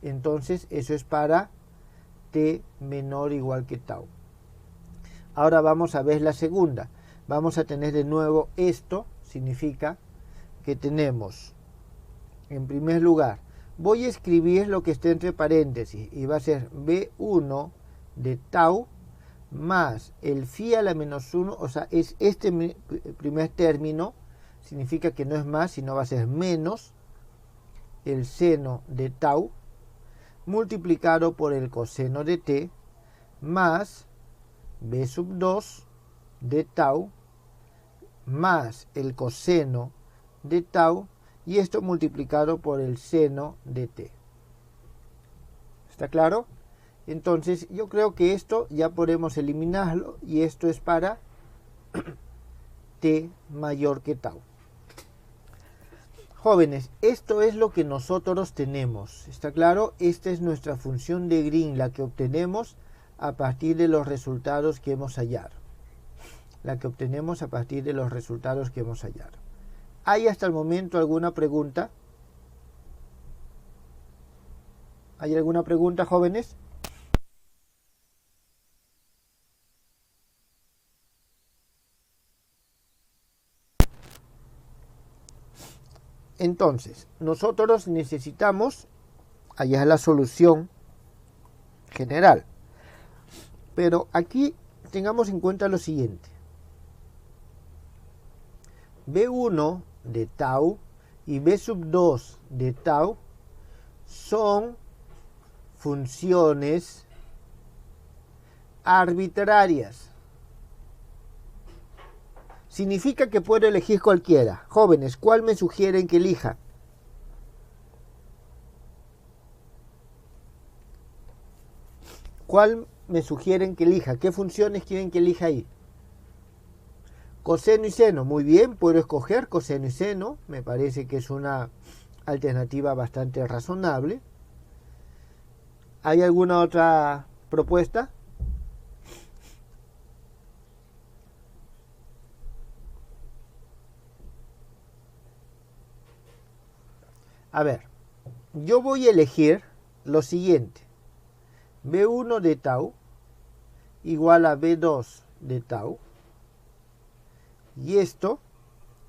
Entonces, eso es para t menor o igual que tau. Ahora vamos a ver la segunda. Vamos a tener de nuevo esto, significa que tenemos, en primer lugar, voy a escribir lo que esté entre paréntesis y va a ser B1 de tau más el phi a la menos 1, o sea, es este primer término, significa que no es más, sino va a ser menos el seno de tau multiplicado por el coseno de t más b sub 2 de tau más el coseno de tau y esto multiplicado por el seno de t. ¿Está claro? Entonces yo creo que esto ya podemos eliminarlo y esto es para t mayor que tau. Jóvenes, esto es lo que nosotros tenemos. ¿Está claro? Esta es nuestra función de Green, la que obtenemos a partir de los resultados que hemos hallado. ¿Hay hasta el momento alguna pregunta? ¿Hay alguna pregunta, jóvenes? Entonces, nosotros necesitamos hallar la solución general. Pero aquí tengamos en cuenta lo siguiente. B1 de tau y B sub 2 de tau son funciones arbitrarias. Significa que puedo elegir cualquiera. Jóvenes, ¿cuál me sugieren que elija? ¿Cuál me sugieren que elija? ¿Qué funciones quieren que elija ahí? Coseno y seno. Muy bien, puedo escoger coseno y seno. Me parece que es una alternativa bastante razonable. ¿Hay alguna otra propuesta? A ver, yo voy a elegir lo siguiente. B1 de tau igual a B2 de tau Y esto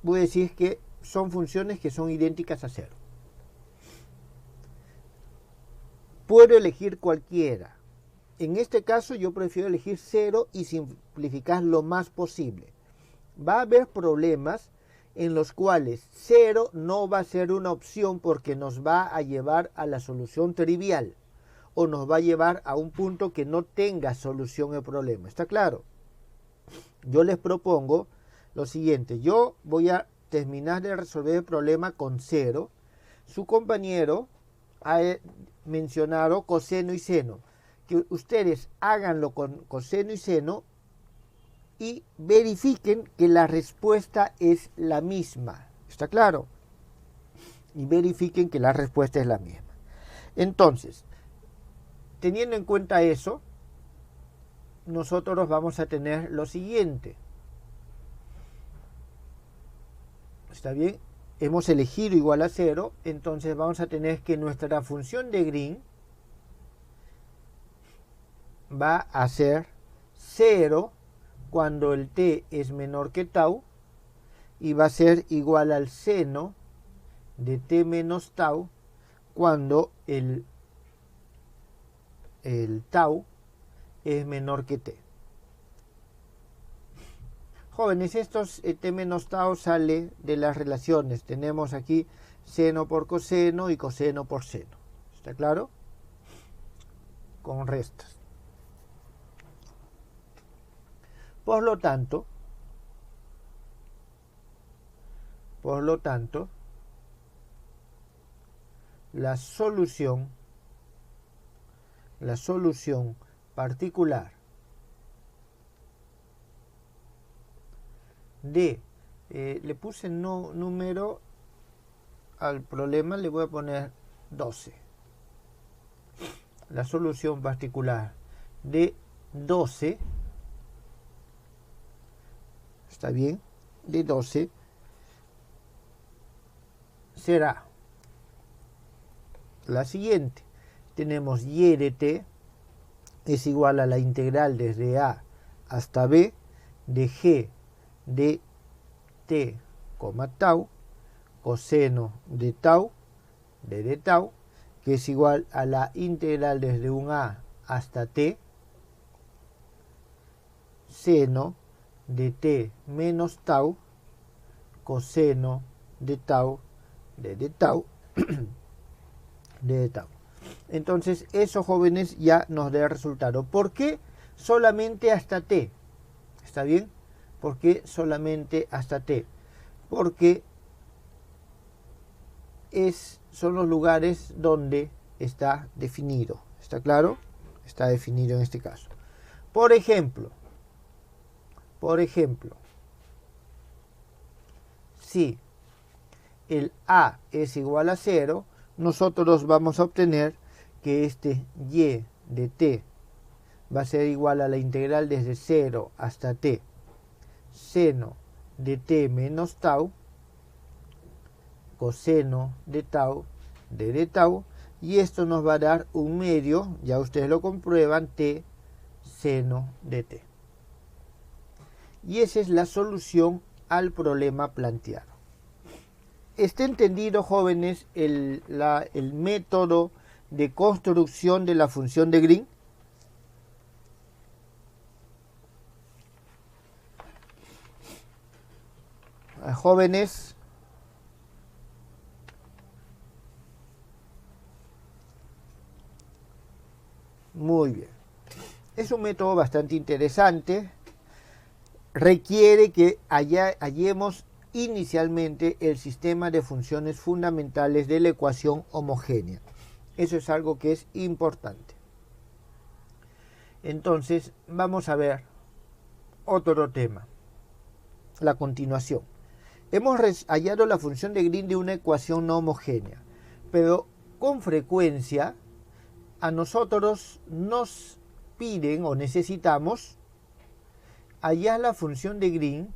voy a decir que son funciones que son idénticas a 0. Puedo elegir cualquiera. En este caso yo prefiero elegir 0 y simplificar lo más posible. Va a haber problemas en los cuales 0 no va a ser una opción porque nos va a llevar a la solución trivial o nos va a llevar a un punto que no tenga solución el problema. ¿Está claro? Yo les propongo lo siguiente. Yo voy a terminar de resolver el problema con 0. Su compañero ha mencionado coseno y seno. Que ustedes háganlo con coseno y seno y verifiquen que la respuesta es la misma. ¿Está claro? Y verifiquen que la respuesta es la misma. Entonces, teniendo en cuenta eso, nosotros vamos a tener lo siguiente. ¿Está bien? Hemos elegido igual a 0, entonces vamos a tener que nuestra función de Green va a ser 0 cuando el t es menor que tau y va a ser igual al seno de t menos tau cuando el tau es menor que t. Jóvenes, estos t menos tau sale de las relaciones. Tenemos aquí seno por coseno y coseno por seno. ¿Está claro? Con restas. Por lo tanto, la solución particular de, le puse número al problema, le voy a poner 12. La solución particular de 12, ¿está bien? De 12 será la siguiente. Tenemos y de t es igual a la integral desde a hasta b de g de t, tau, coseno de tau, de tau, que es igual a la integral desde un a hasta t, seno de t menos tau, coseno de tau, de tau, de tau. Entonces, eso, jóvenes, ya nos da el resultado. ¿Por qué solamente hasta t? ¿Está bien? ¿Por qué solamente hasta t? Porque son los lugares donde está definido. ¿Está claro? Está definido en este caso. Por ejemplo, si el a es igual a 0, nosotros vamos a obtener que este y de t va a ser igual a la integral desde 0 hasta t, seno de t menos tau, coseno de tau, de tau, y esto nos va a dar un medio, ya ustedes lo comprueban, t seno de t. Y esa es la solución al problema planteado. ¿Está entendido, jóvenes, el método de construcción de la función de Green? Jóvenes, muy bien. Es un método bastante interesante. Requiere que hallemos inicialmente el sistema de funciones fundamentales de la ecuación homogénea. Eso es algo que es importante. Entonces, vamos a ver otro tema. La continuación. Hemos hallado la función de Green de una ecuación no homogénea, pero con frecuencia a nosotros nos piden o necesitamos hallar la función de Green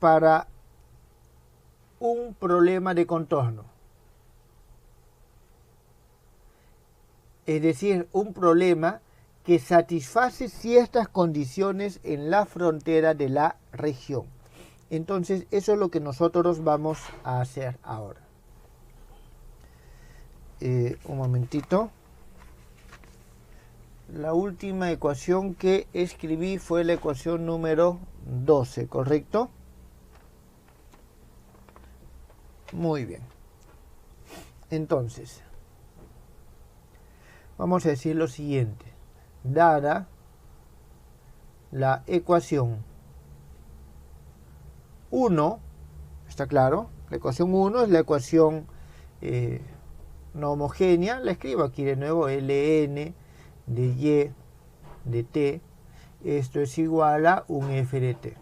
para un problema de contorno. Es decir, un problema que satisface ciertas condiciones en la frontera de la región. Entonces, eso es lo que nosotros vamos a hacer ahora. Un momentito. La última ecuación que escribí fue la ecuación número 12, ¿correcto? Muy bien. Entonces, vamos a decir lo siguiente. Dada la ecuación 1, ¿está claro? La ecuación 1 es la ecuación no homogénea. La escribo aquí de nuevo, ln de y de t. Esto es igual a un f de t.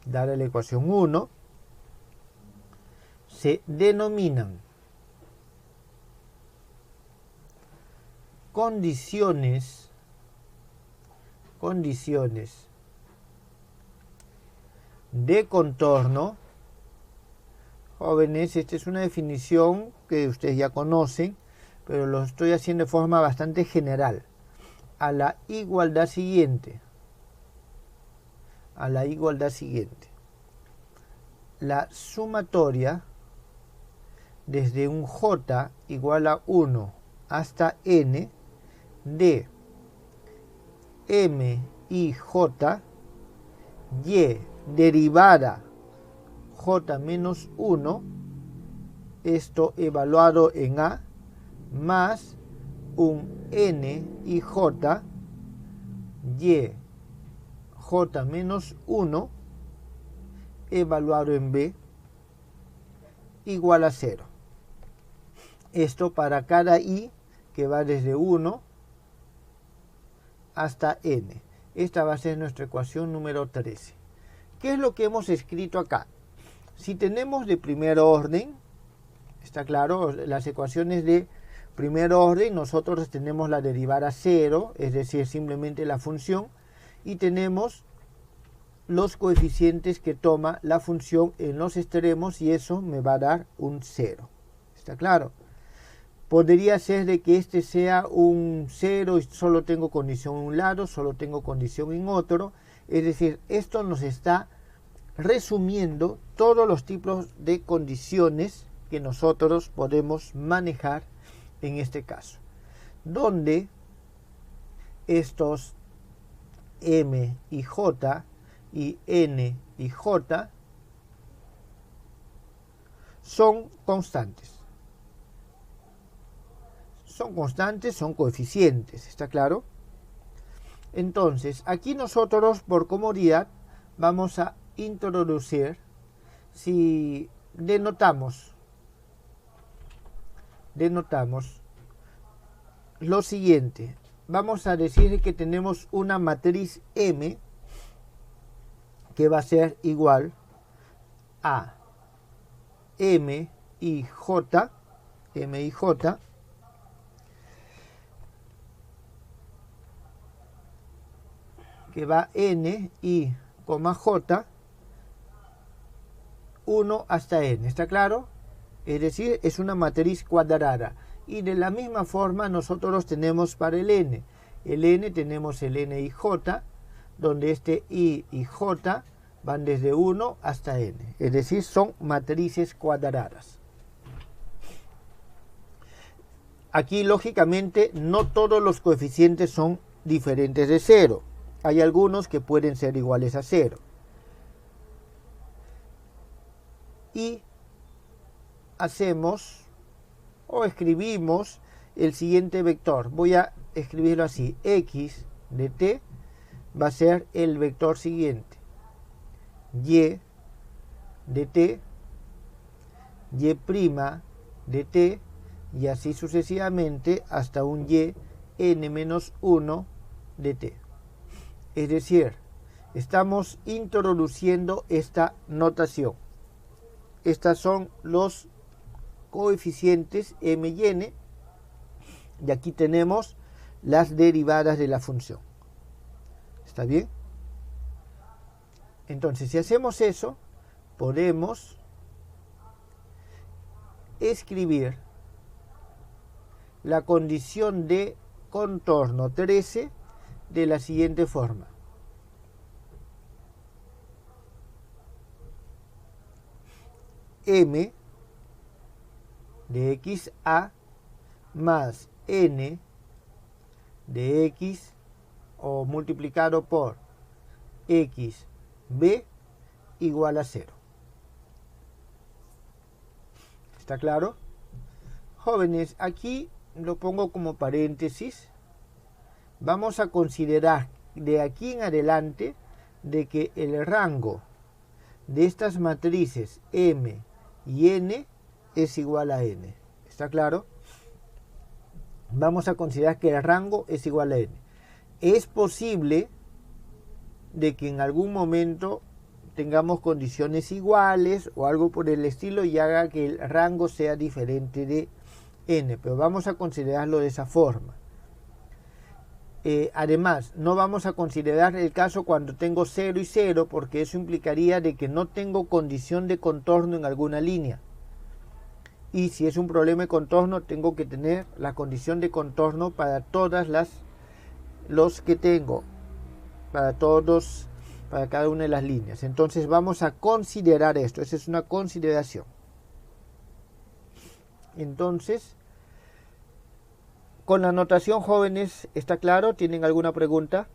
Dada la ecuación 1, se denominan condiciones de contorno. Jóvenes, esta es una definición que ustedes ya conocen, pero lo estoy haciendo de forma bastante general. A la igualdad siguiente. La sumatoria desde un j igual a 1 hasta n de m y j, y derivada j menos 1, esto evaluado en a, más un n y j, y j menos 1, evaluado en b, igual a 0. Esto para cada i que va desde 1 hasta n. Esta va a ser nuestra ecuación número 13. ¿Qué es lo que hemos escrito acá? Si tenemos de primer orden, está claro, las ecuaciones de primer orden, nosotros tenemos la derivada 0, es decir, simplemente la función, y tenemos los coeficientes que toma la función en los extremos, y eso me va a dar un 0. ¿Está claro? Podría ser de que este sea un 0 y solo tengo condición en un lado, solo tengo condición en otro. Es decir, esto nos está resumiendo todos los tipos de condiciones que nosotros podemos manejar en este caso, donde estos m y j y n y j son constantes. Son coeficientes, ¿está claro? Entonces, aquí nosotros por comodidad vamos a introducir, si denotamos lo siguiente, vamos a decir que tenemos una matriz M que va a ser igual a M y J, que va n y, j, 1 hasta n, ¿está claro? Es decir, es una matriz cuadrada. Y de la misma forma nosotros tenemos para el n. El n tenemos el n y j, donde este i y j van desde 1 hasta n. Es decir, son matrices cuadradas. Aquí, lógicamente, no todos los coeficientes son diferentes de 0. Hay algunos que pueden ser iguales a 0. Y hacemos o escribimos el siguiente vector. Voy a escribirlo así. X de t va a ser el vector siguiente. Y de t, y' de t, y así sucesivamente hasta un y n-1 de t. Es decir, estamos introduciendo esta notación. Estas son los coeficientes m y n, y aquí tenemos las derivadas de la función. ¿Está bien? Entonces, si hacemos eso, podemos escribir la condición de contorno 13 de la siguiente forma. M de XA más N de X o multiplicado por XB igual a 0. ¿Está claro? Jóvenes, aquí lo pongo como paréntesis. Vamos a considerar de aquí en adelante de que el rango de estas matrices M y N es igual a N. ¿Está claro? Vamos a considerar que el rango es igual a N. Es posible de que en algún momento tengamos condiciones iguales o algo por el estilo y haga que el rango sea diferente de N, pero vamos a considerarlo de esa forma. Además, no vamos a considerar el caso cuando tengo 0 y 0, porque eso implicaría de que no tengo condición de contorno en alguna línea. Y si es un problema de contorno, tengo que tener la condición de contorno para todas los que tengo, para cada una de las líneas. Entonces vamos a considerar esto. Esa es una consideración. Entonces, con la notación, jóvenes, ¿está claro? ¿Tienen alguna pregunta?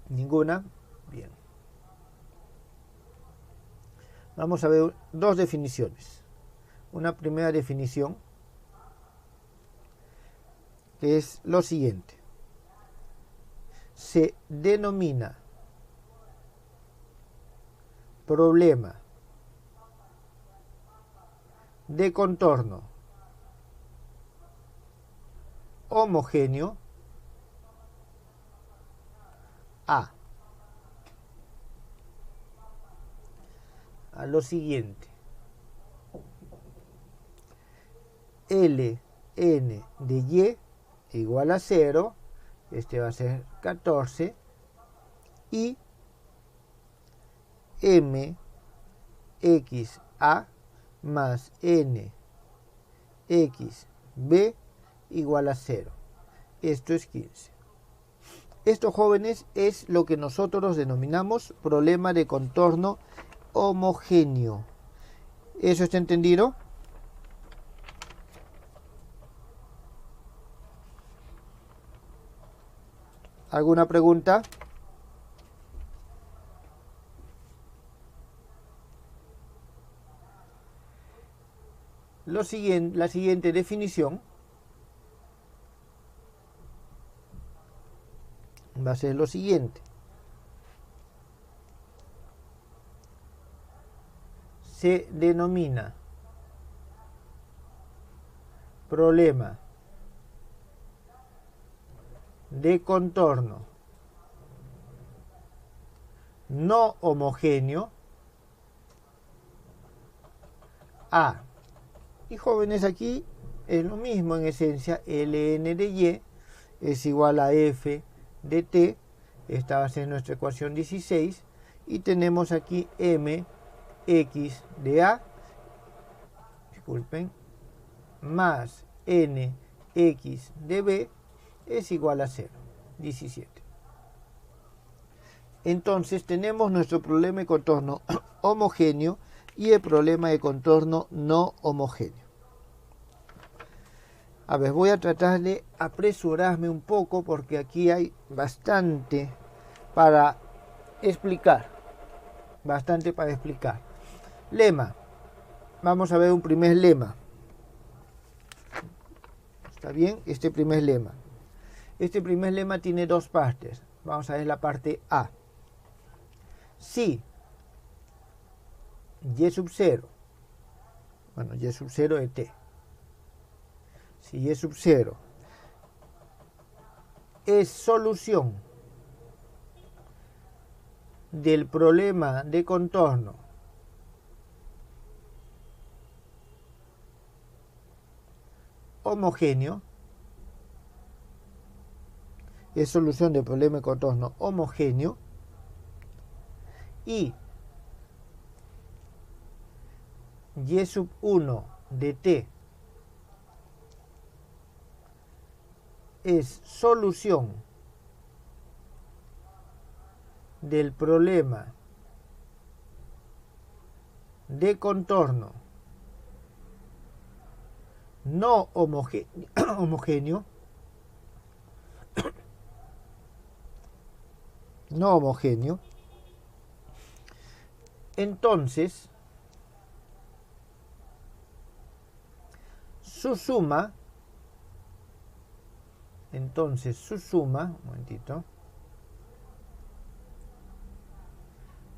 ¿Ninguna? Bien. Vamos a ver dos definiciones. Una primera definición, que es lo siguiente. Se denomina problema de contorno homogéneo a lo siguiente: Ln de Y igual a 0, este va a ser 14, y mxa más nxb igual a 0. Esto es 15. Esto, jóvenes, es lo que nosotros denominamos problema de contorno homogéneo. ¿Eso está entendido? ¿Alguna pregunta? La siguiente definición va a ser lo siguiente. Se denomina problema de contorno no homogéneo a. Y, jóvenes, aquí es lo mismo en esencia. Ln de Y es igual a F de T. Esta va a ser nuestra ecuación 16. Y tenemos aquí Mx de A, disculpen, más Nx de B es igual a 0, 17. Entonces tenemos nuestro problema de contorno homogéneo y el problema de contorno no homogéneo. A ver, voy a tratar de apresurarme un poco porque aquí hay bastante para explicar. Lema. Vamos a ver un primer lema. ¿Está bien? Este primer lema. Este primer lema tiene dos partes. Vamos a ver la parte A. Si Y sub 0, bueno, Y sub 0 de T. Si Y sub 0 es solución del problema de contorno homogéneo, es solución del problema de contorno homogéneo, y Y sub 1 de t es solución del problema de contorno no homogéneo, entonces su suma, un momentito,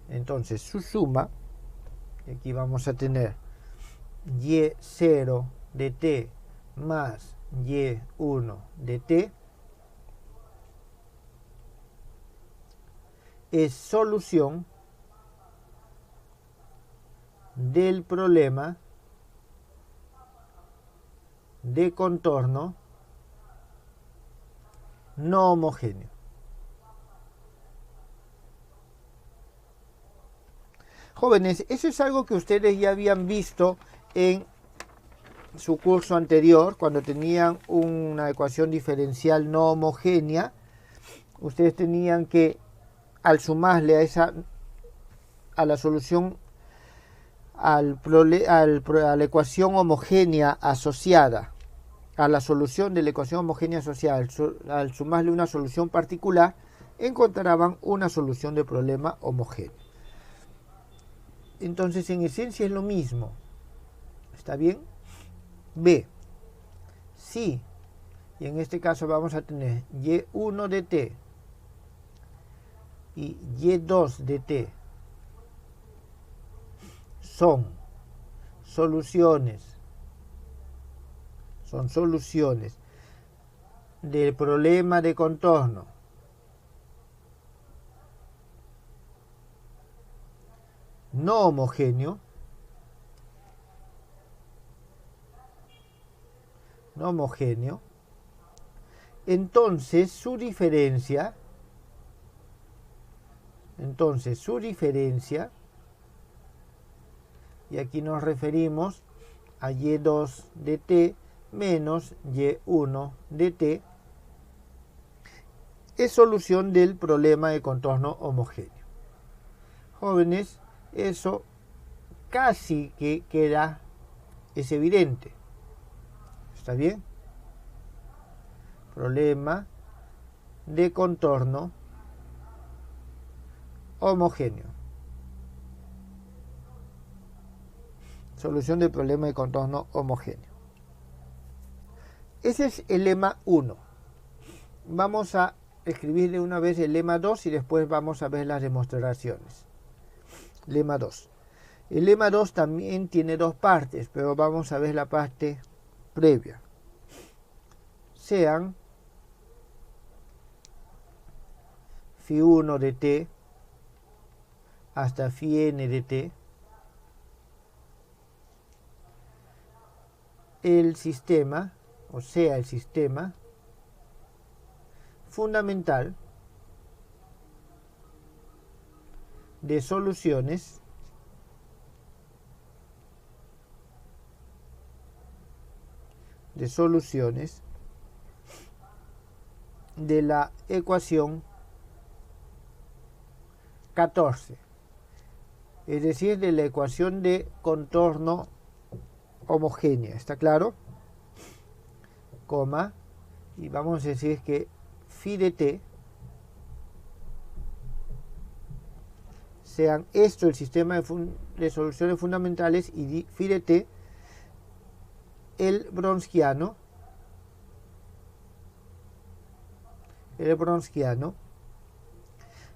entonces su suma, y aquí vamos a tener y0 de t más y1 de t, es solución del problema de contorno no homogéneo. Jóvenes, eso es algo que ustedes ya habían visto en su curso anterior, cuando tenían una ecuación diferencial no homogénea. Ustedes tenían que, al sumarle a la solución, a la ecuación homogénea asociada, a la solución de la ecuación homogénea asociada, al sumarle una solución particular, encontraban una solución de problema homogéneo. Entonces, en esencia es lo mismo. ¿Está bien? B. Sí. Y en este caso vamos a tener y1 de t y y2 de t son soluciones del problema de contorno no homogéneo, entonces su diferencia, y aquí nos referimos a y2 de t menos y1 de t, es solución del problema de contorno homogéneo. Jóvenes, eso casi que es evidente. ¿Está bien? Problema de contorno homogéneo. Solución del problema de contorno homogéneo. Ese es el lema 1. Vamos a escribir de una vez el lema 2 y después vamos a ver las demostraciones. Lema 2. El lema 2 también tiene dos partes, pero vamos a ver la parte previa. Sean φ1 de t hasta φn de t el sistema, o sea, el sistema fundamental de soluciones de la ecuación 14, es decir, de la ecuación de contorno homogénea. ¿Está claro? Coma, y vamos a decir que phi de t sean esto el sistema de soluciones fundamentales y phi de t el bronsquiano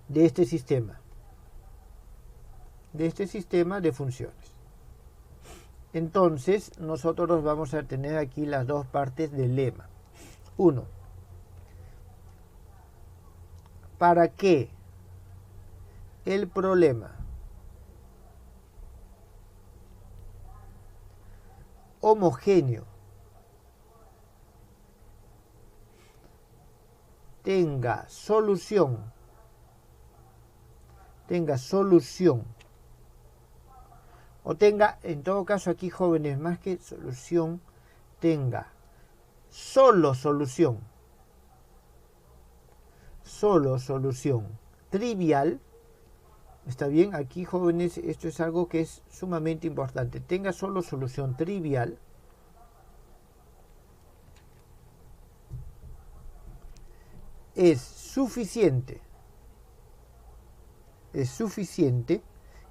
de este sistema de funciones. Entonces nosotros vamos a tener aquí las dos partes del lema. 1. Para que el problema homogéneo tenga solución o tenga, en todo caso aquí jóvenes, más que solución, tenga solo solución trivial. Está bien, aquí jóvenes, esto es algo que es sumamente importante. Tenga solo solución trivial. Es suficiente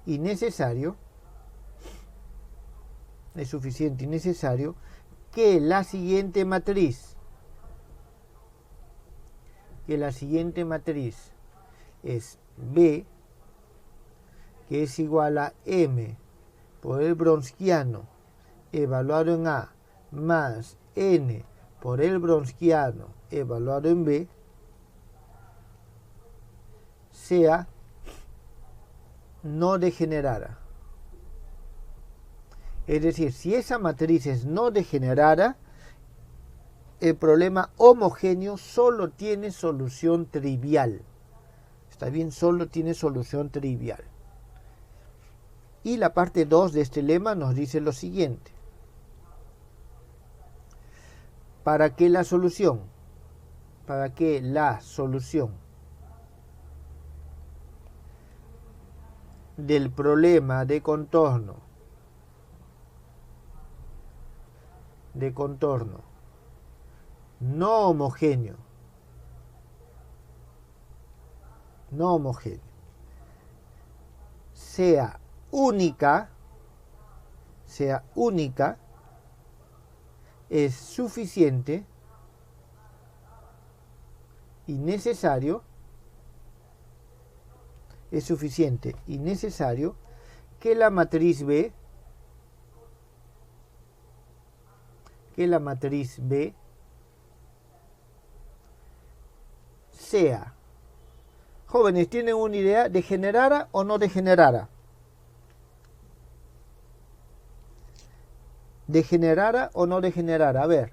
y necesario. Es suficiente y necesario que la siguiente matriz. Es B, que es igual a M por el Wronskiano evaluado en A más N por el Wronskiano evaluado en B, sea no degenerada. Es decir, si esa matriz es no degenerada, el problema homogéneo solo tiene solución trivial. Está bien, solo tiene solución trivial. Y la parte 2 de este lema nos dice lo siguiente. Para que la solución del problema de contorno no homogéneo sea única, es suficiente y necesario que la matriz B sea, jóvenes, ¿tienen una idea? ¿Degenerada o no degenerada? ¿Degenerada o no degenerada? A ver,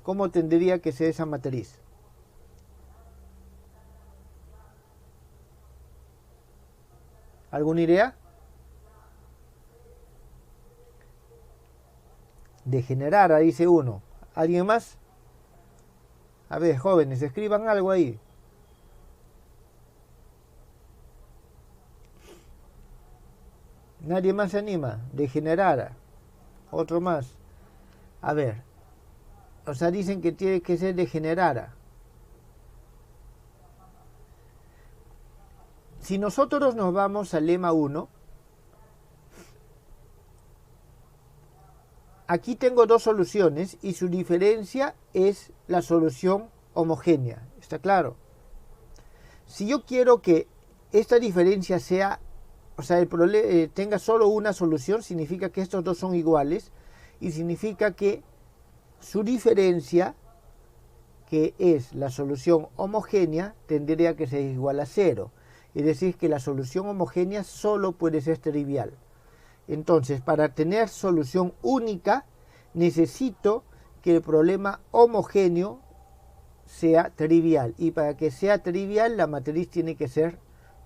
¿cómo tendría que ser esa matriz? ¿Alguna idea? Degenerada, dice uno. ¿Alguien más? A ver, jóvenes, escriban algo ahí. Nadie más se anima. Degenerada. Otro más. A ver. O sea, dicen que tiene que ser degenerada. Si nosotros nos vamos al lema 1, aquí tengo dos soluciones y su diferencia es la solución homogénea. ¿Está claro? Si yo quiero que esta diferencia sea, o sea, el problema tenga solo una solución, significa que estos dos son iguales y significa que su diferencia, que es la solución homogénea, tendría que ser igual a 0. Es decir, que la solución homogénea solo puede ser trivial. Entonces, para tener solución única, necesito que el problema homogéneo sea trivial. Y para que sea trivial, la matriz tiene que ser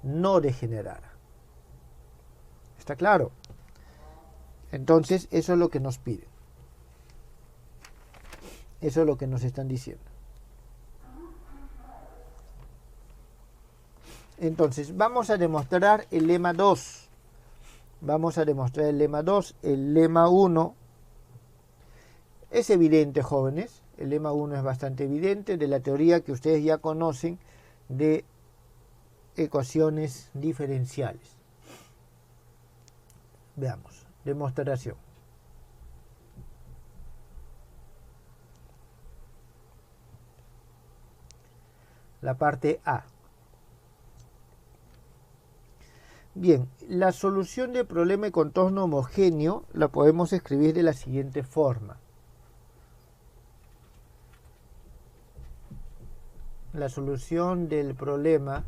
no degenerada. ¿Está claro? Entonces, eso es lo que nos piden. Eso es lo que nos están diciendo. Entonces, vamos a demostrar el lema 2. El lema 1 es evidente, jóvenes. El lema 1 es bastante evidente de la teoría que ustedes ya conocen de ecuaciones diferenciales. Veamos, demostración. La parte A. Bien, la solución del problema de contorno homogéneo la podemos escribir de la siguiente forma. La solución del problema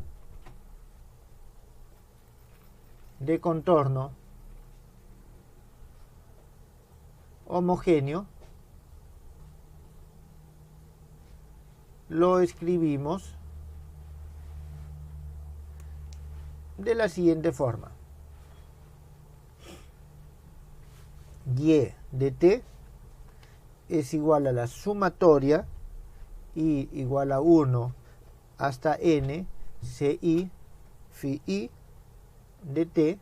de contorno homogéneo lo escribimos de la siguiente forma. y de t es igual a la sumatoria y igual a 1 hasta n ci phi i de t,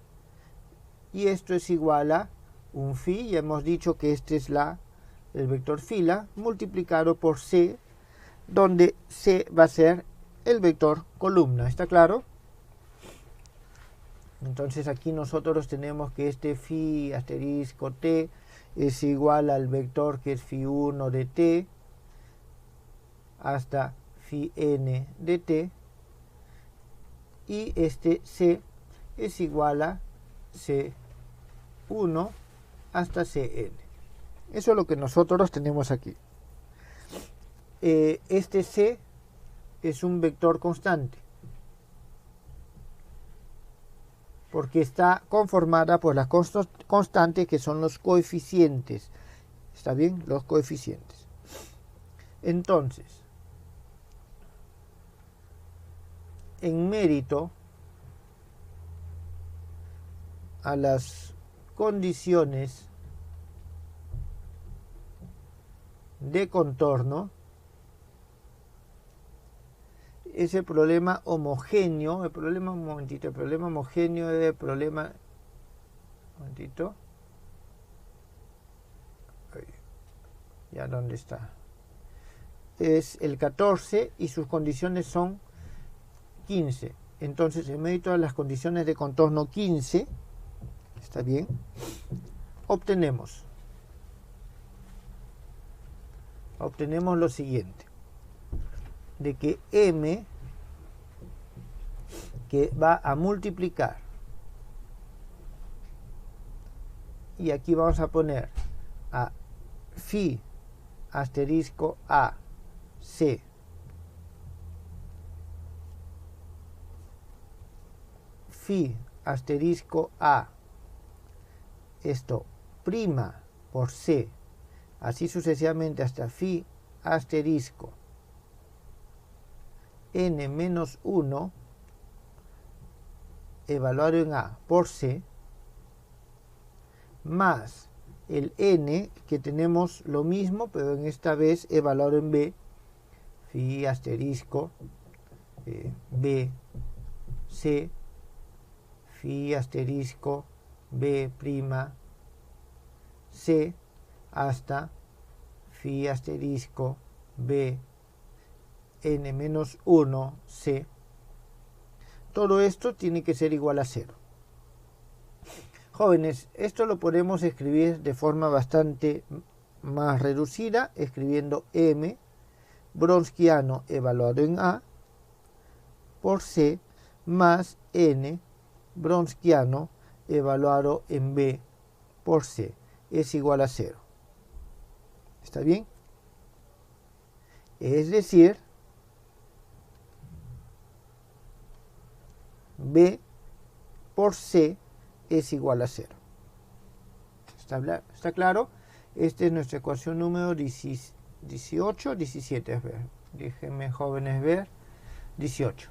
y esto es igual a un phi, ya hemos dicho que este es el vector fila, multiplicado por c, donde c va a ser el vector columna. ¿Está claro? Entonces aquí nosotros tenemos que este phi asterisco t es igual al vector que es phi 1 de t hasta phi n de t, y este c es igual a c1 hasta cn. Eso es lo que nosotros tenemos aquí. Este c es un vector constante, porque está conformada por las constantes que son los coeficientes. ¿Está bien? Los coeficientes. Entonces, en mérito a las condiciones de contorno, ese problema homogéneo, el problema homogéneo es el problema, ya dónde está, es el 14 y sus condiciones son 15. Entonces, en mérito a las condiciones de contorno 15, ¿está bien? Obtenemos lo siguiente, de que m, que va a multiplicar, y aquí vamos a poner a phi asterisco a c phi asterisco a esto prima por c, así sucesivamente hasta phi asterisco n menos 1 evaluado en a por c, más el n, que tenemos lo mismo, pero en esta vez evaluado en b, phi asterisco b c phi asterisco b prima c hasta phi asterisco b n menos 1 c. Todo esto tiene que ser igual a 0. Jóvenes, esto lo podemos escribir de forma bastante más reducida, escribiendo m bronsquiano evaluado en a por c más n bronsquiano evaluado en b por c es igual a 0. ¿Está bien? Es decir, b por c es igual a 0. ¿Está claro? Esta es nuestra ecuación número 18, 17. A ver, déjenme, jóvenes, ver. 18.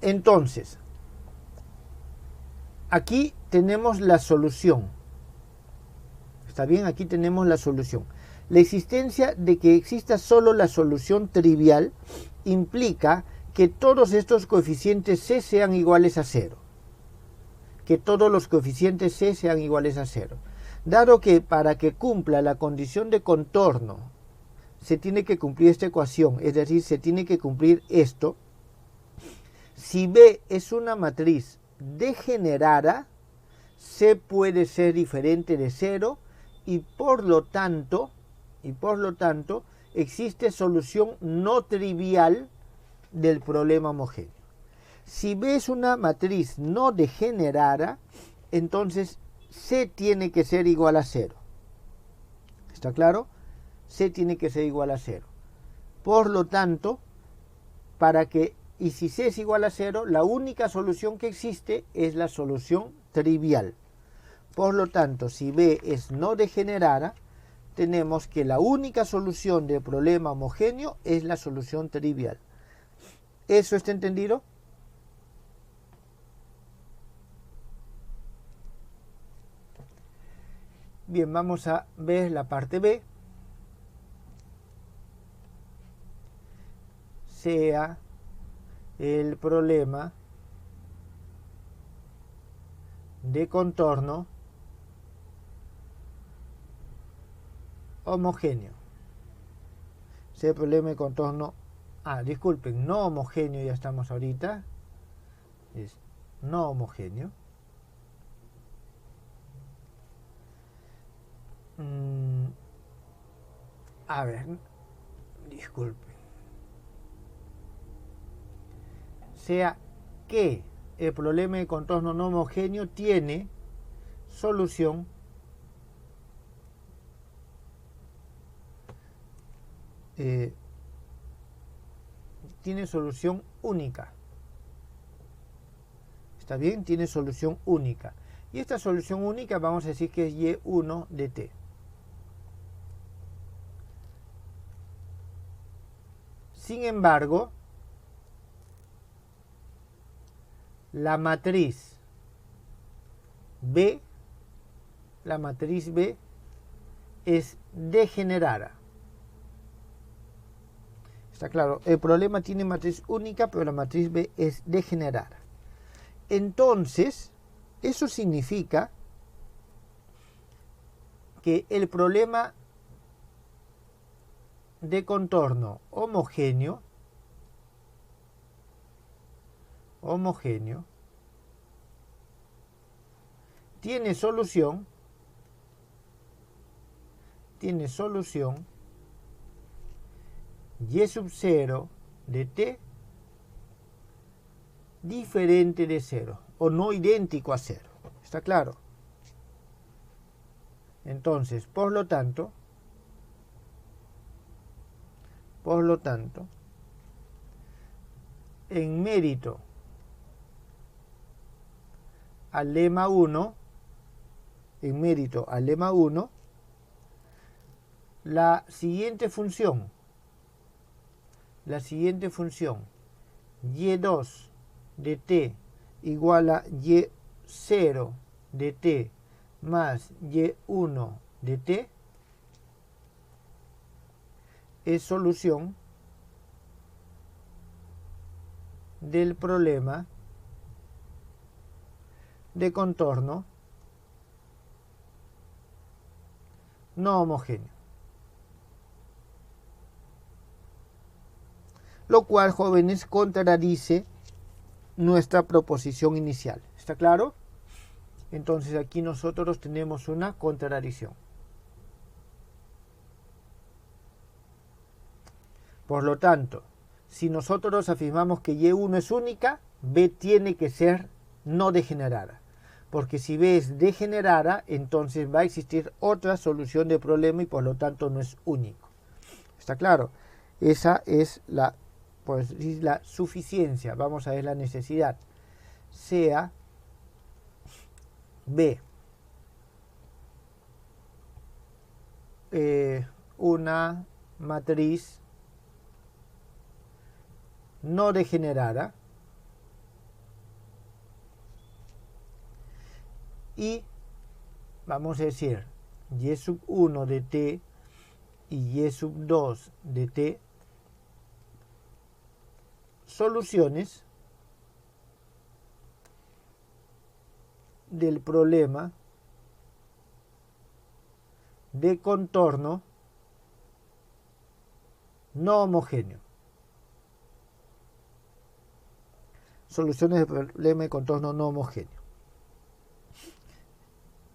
Entonces, aquí tenemos la solución. ¿Está bien? Aquí tenemos la solución. La existencia de que exista solo la solución trivial implica que todos estos coeficientes c sean iguales a 0. Que todos los coeficientes c sean iguales a 0. Dado que para que cumpla la condición de contorno se tiene que cumplir esta ecuación, es decir, se tiene que cumplir esto. Si B es una matriz degenerada, C puede ser diferente de 0 y por lo tanto existe solución no trivial del problema homogéneo. Si B es una matriz no degenerada, entonces C tiene que ser igual a 0. ¿Está claro? C tiene que ser igual a 0. Por lo tanto, y si C es igual a 0, la única solución que existe es la solución trivial. Por lo tanto, si B es no degenerada, tenemos que la única solución del problema homogéneo es la solución trivial. ¿Eso está entendido? Bien, vamos a ver la parte B. Sea el problema de contorno homogéneo. Sea el problema de contorno, disculpen, no homogéneo, ya estamos ahorita, es no homogéneo. A ver, disculpen. Sea que el problema de contorno no homogéneo tiene solución única. ¿Está bien? Tiene solución única. Y esta solución única vamos a decir que es Y1 de t. Sin embargo, la matriz B es degenerada. Está claro, el problema tiene matriz única, pero la matriz B es degenerada. Entonces, eso significa que el problema de contorno homogéneo tiene solución y sub 0 de t diferente de 0 o no idéntico a 0. ¿Está claro? Entonces, por lo tanto, en mérito al lema 1, la siguiente función y2 de t igual a y0 de t más y1 de t es solución del problema de contorno no homogéneo. Lo cual, jóvenes, contradice nuestra proposición inicial. ¿Está claro? Entonces aquí nosotros tenemos una contradicción. Por lo tanto, si nosotros afirmamos que Y1 es única, B tiene que ser no degenerada. Porque si B es degenerada, entonces va a existir otra solución del problema y por lo tanto no es único. ¿Está claro? Esa es la suficiencia. Vamos a ver la necesidad. Sea B una matriz no degenerada y vamos a decir y sub 1 de t y y sub 2 de t soluciones del problema de contorno no homogéneo. Soluciones del problema de contorno no homogéneo.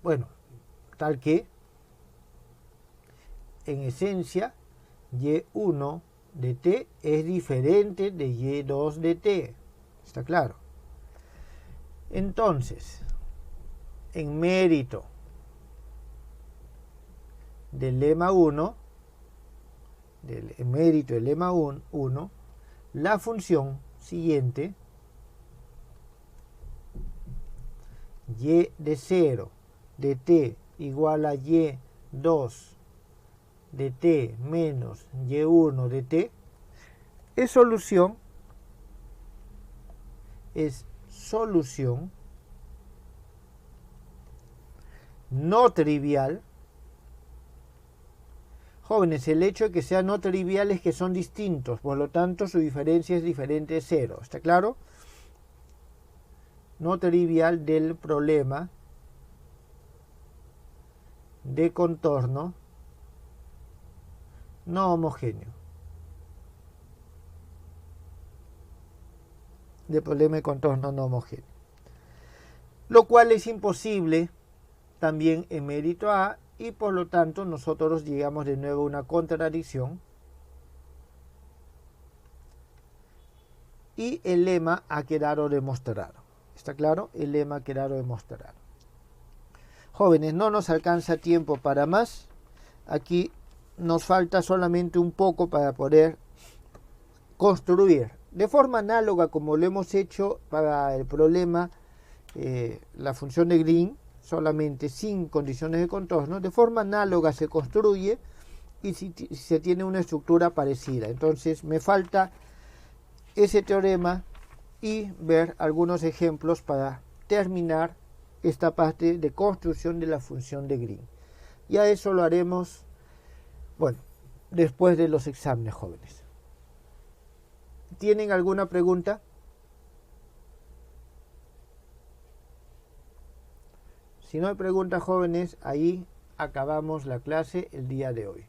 Bueno, tal que en esencia y1 de t es diferente de y2 de t. ¿Está claro? Entonces, en mérito del lema 1, en mérito del lema 1, la función siguiente, y de 0 de t igual a y2 de t menos y1 de t, es solución no trivial Jóvenes, el hecho de que sean no triviales que son distintos, por lo tanto su diferencia es diferente de cero. ¿Está claro? No trivial del problema de contorno no homogéneo. De problema de contorno no homogéneo. Lo cual es imposible también en mérito A, y por lo tanto nosotros llegamos de nuevo a una contradicción y el lema ha quedado demostrado. ¿Está claro? El lema ha quedado demostrado. Jóvenes, no nos alcanza tiempo para más. Aquí nos falta solamente un poco para poder construir de forma análoga como lo hemos hecho para el problema la función de Green, solamente sin condiciones de contorno. De forma análoga se construye y si se tiene una estructura parecida. Entonces me falta ese teorema y ver algunos ejemplos para terminar esta parte de construcción de la función de Green. Ya eso lo haremos, bueno, después de los exámenes, jóvenes. ¿Tienen alguna pregunta? Si no hay preguntas, jóvenes, ahí acabamos la clase el día de hoy.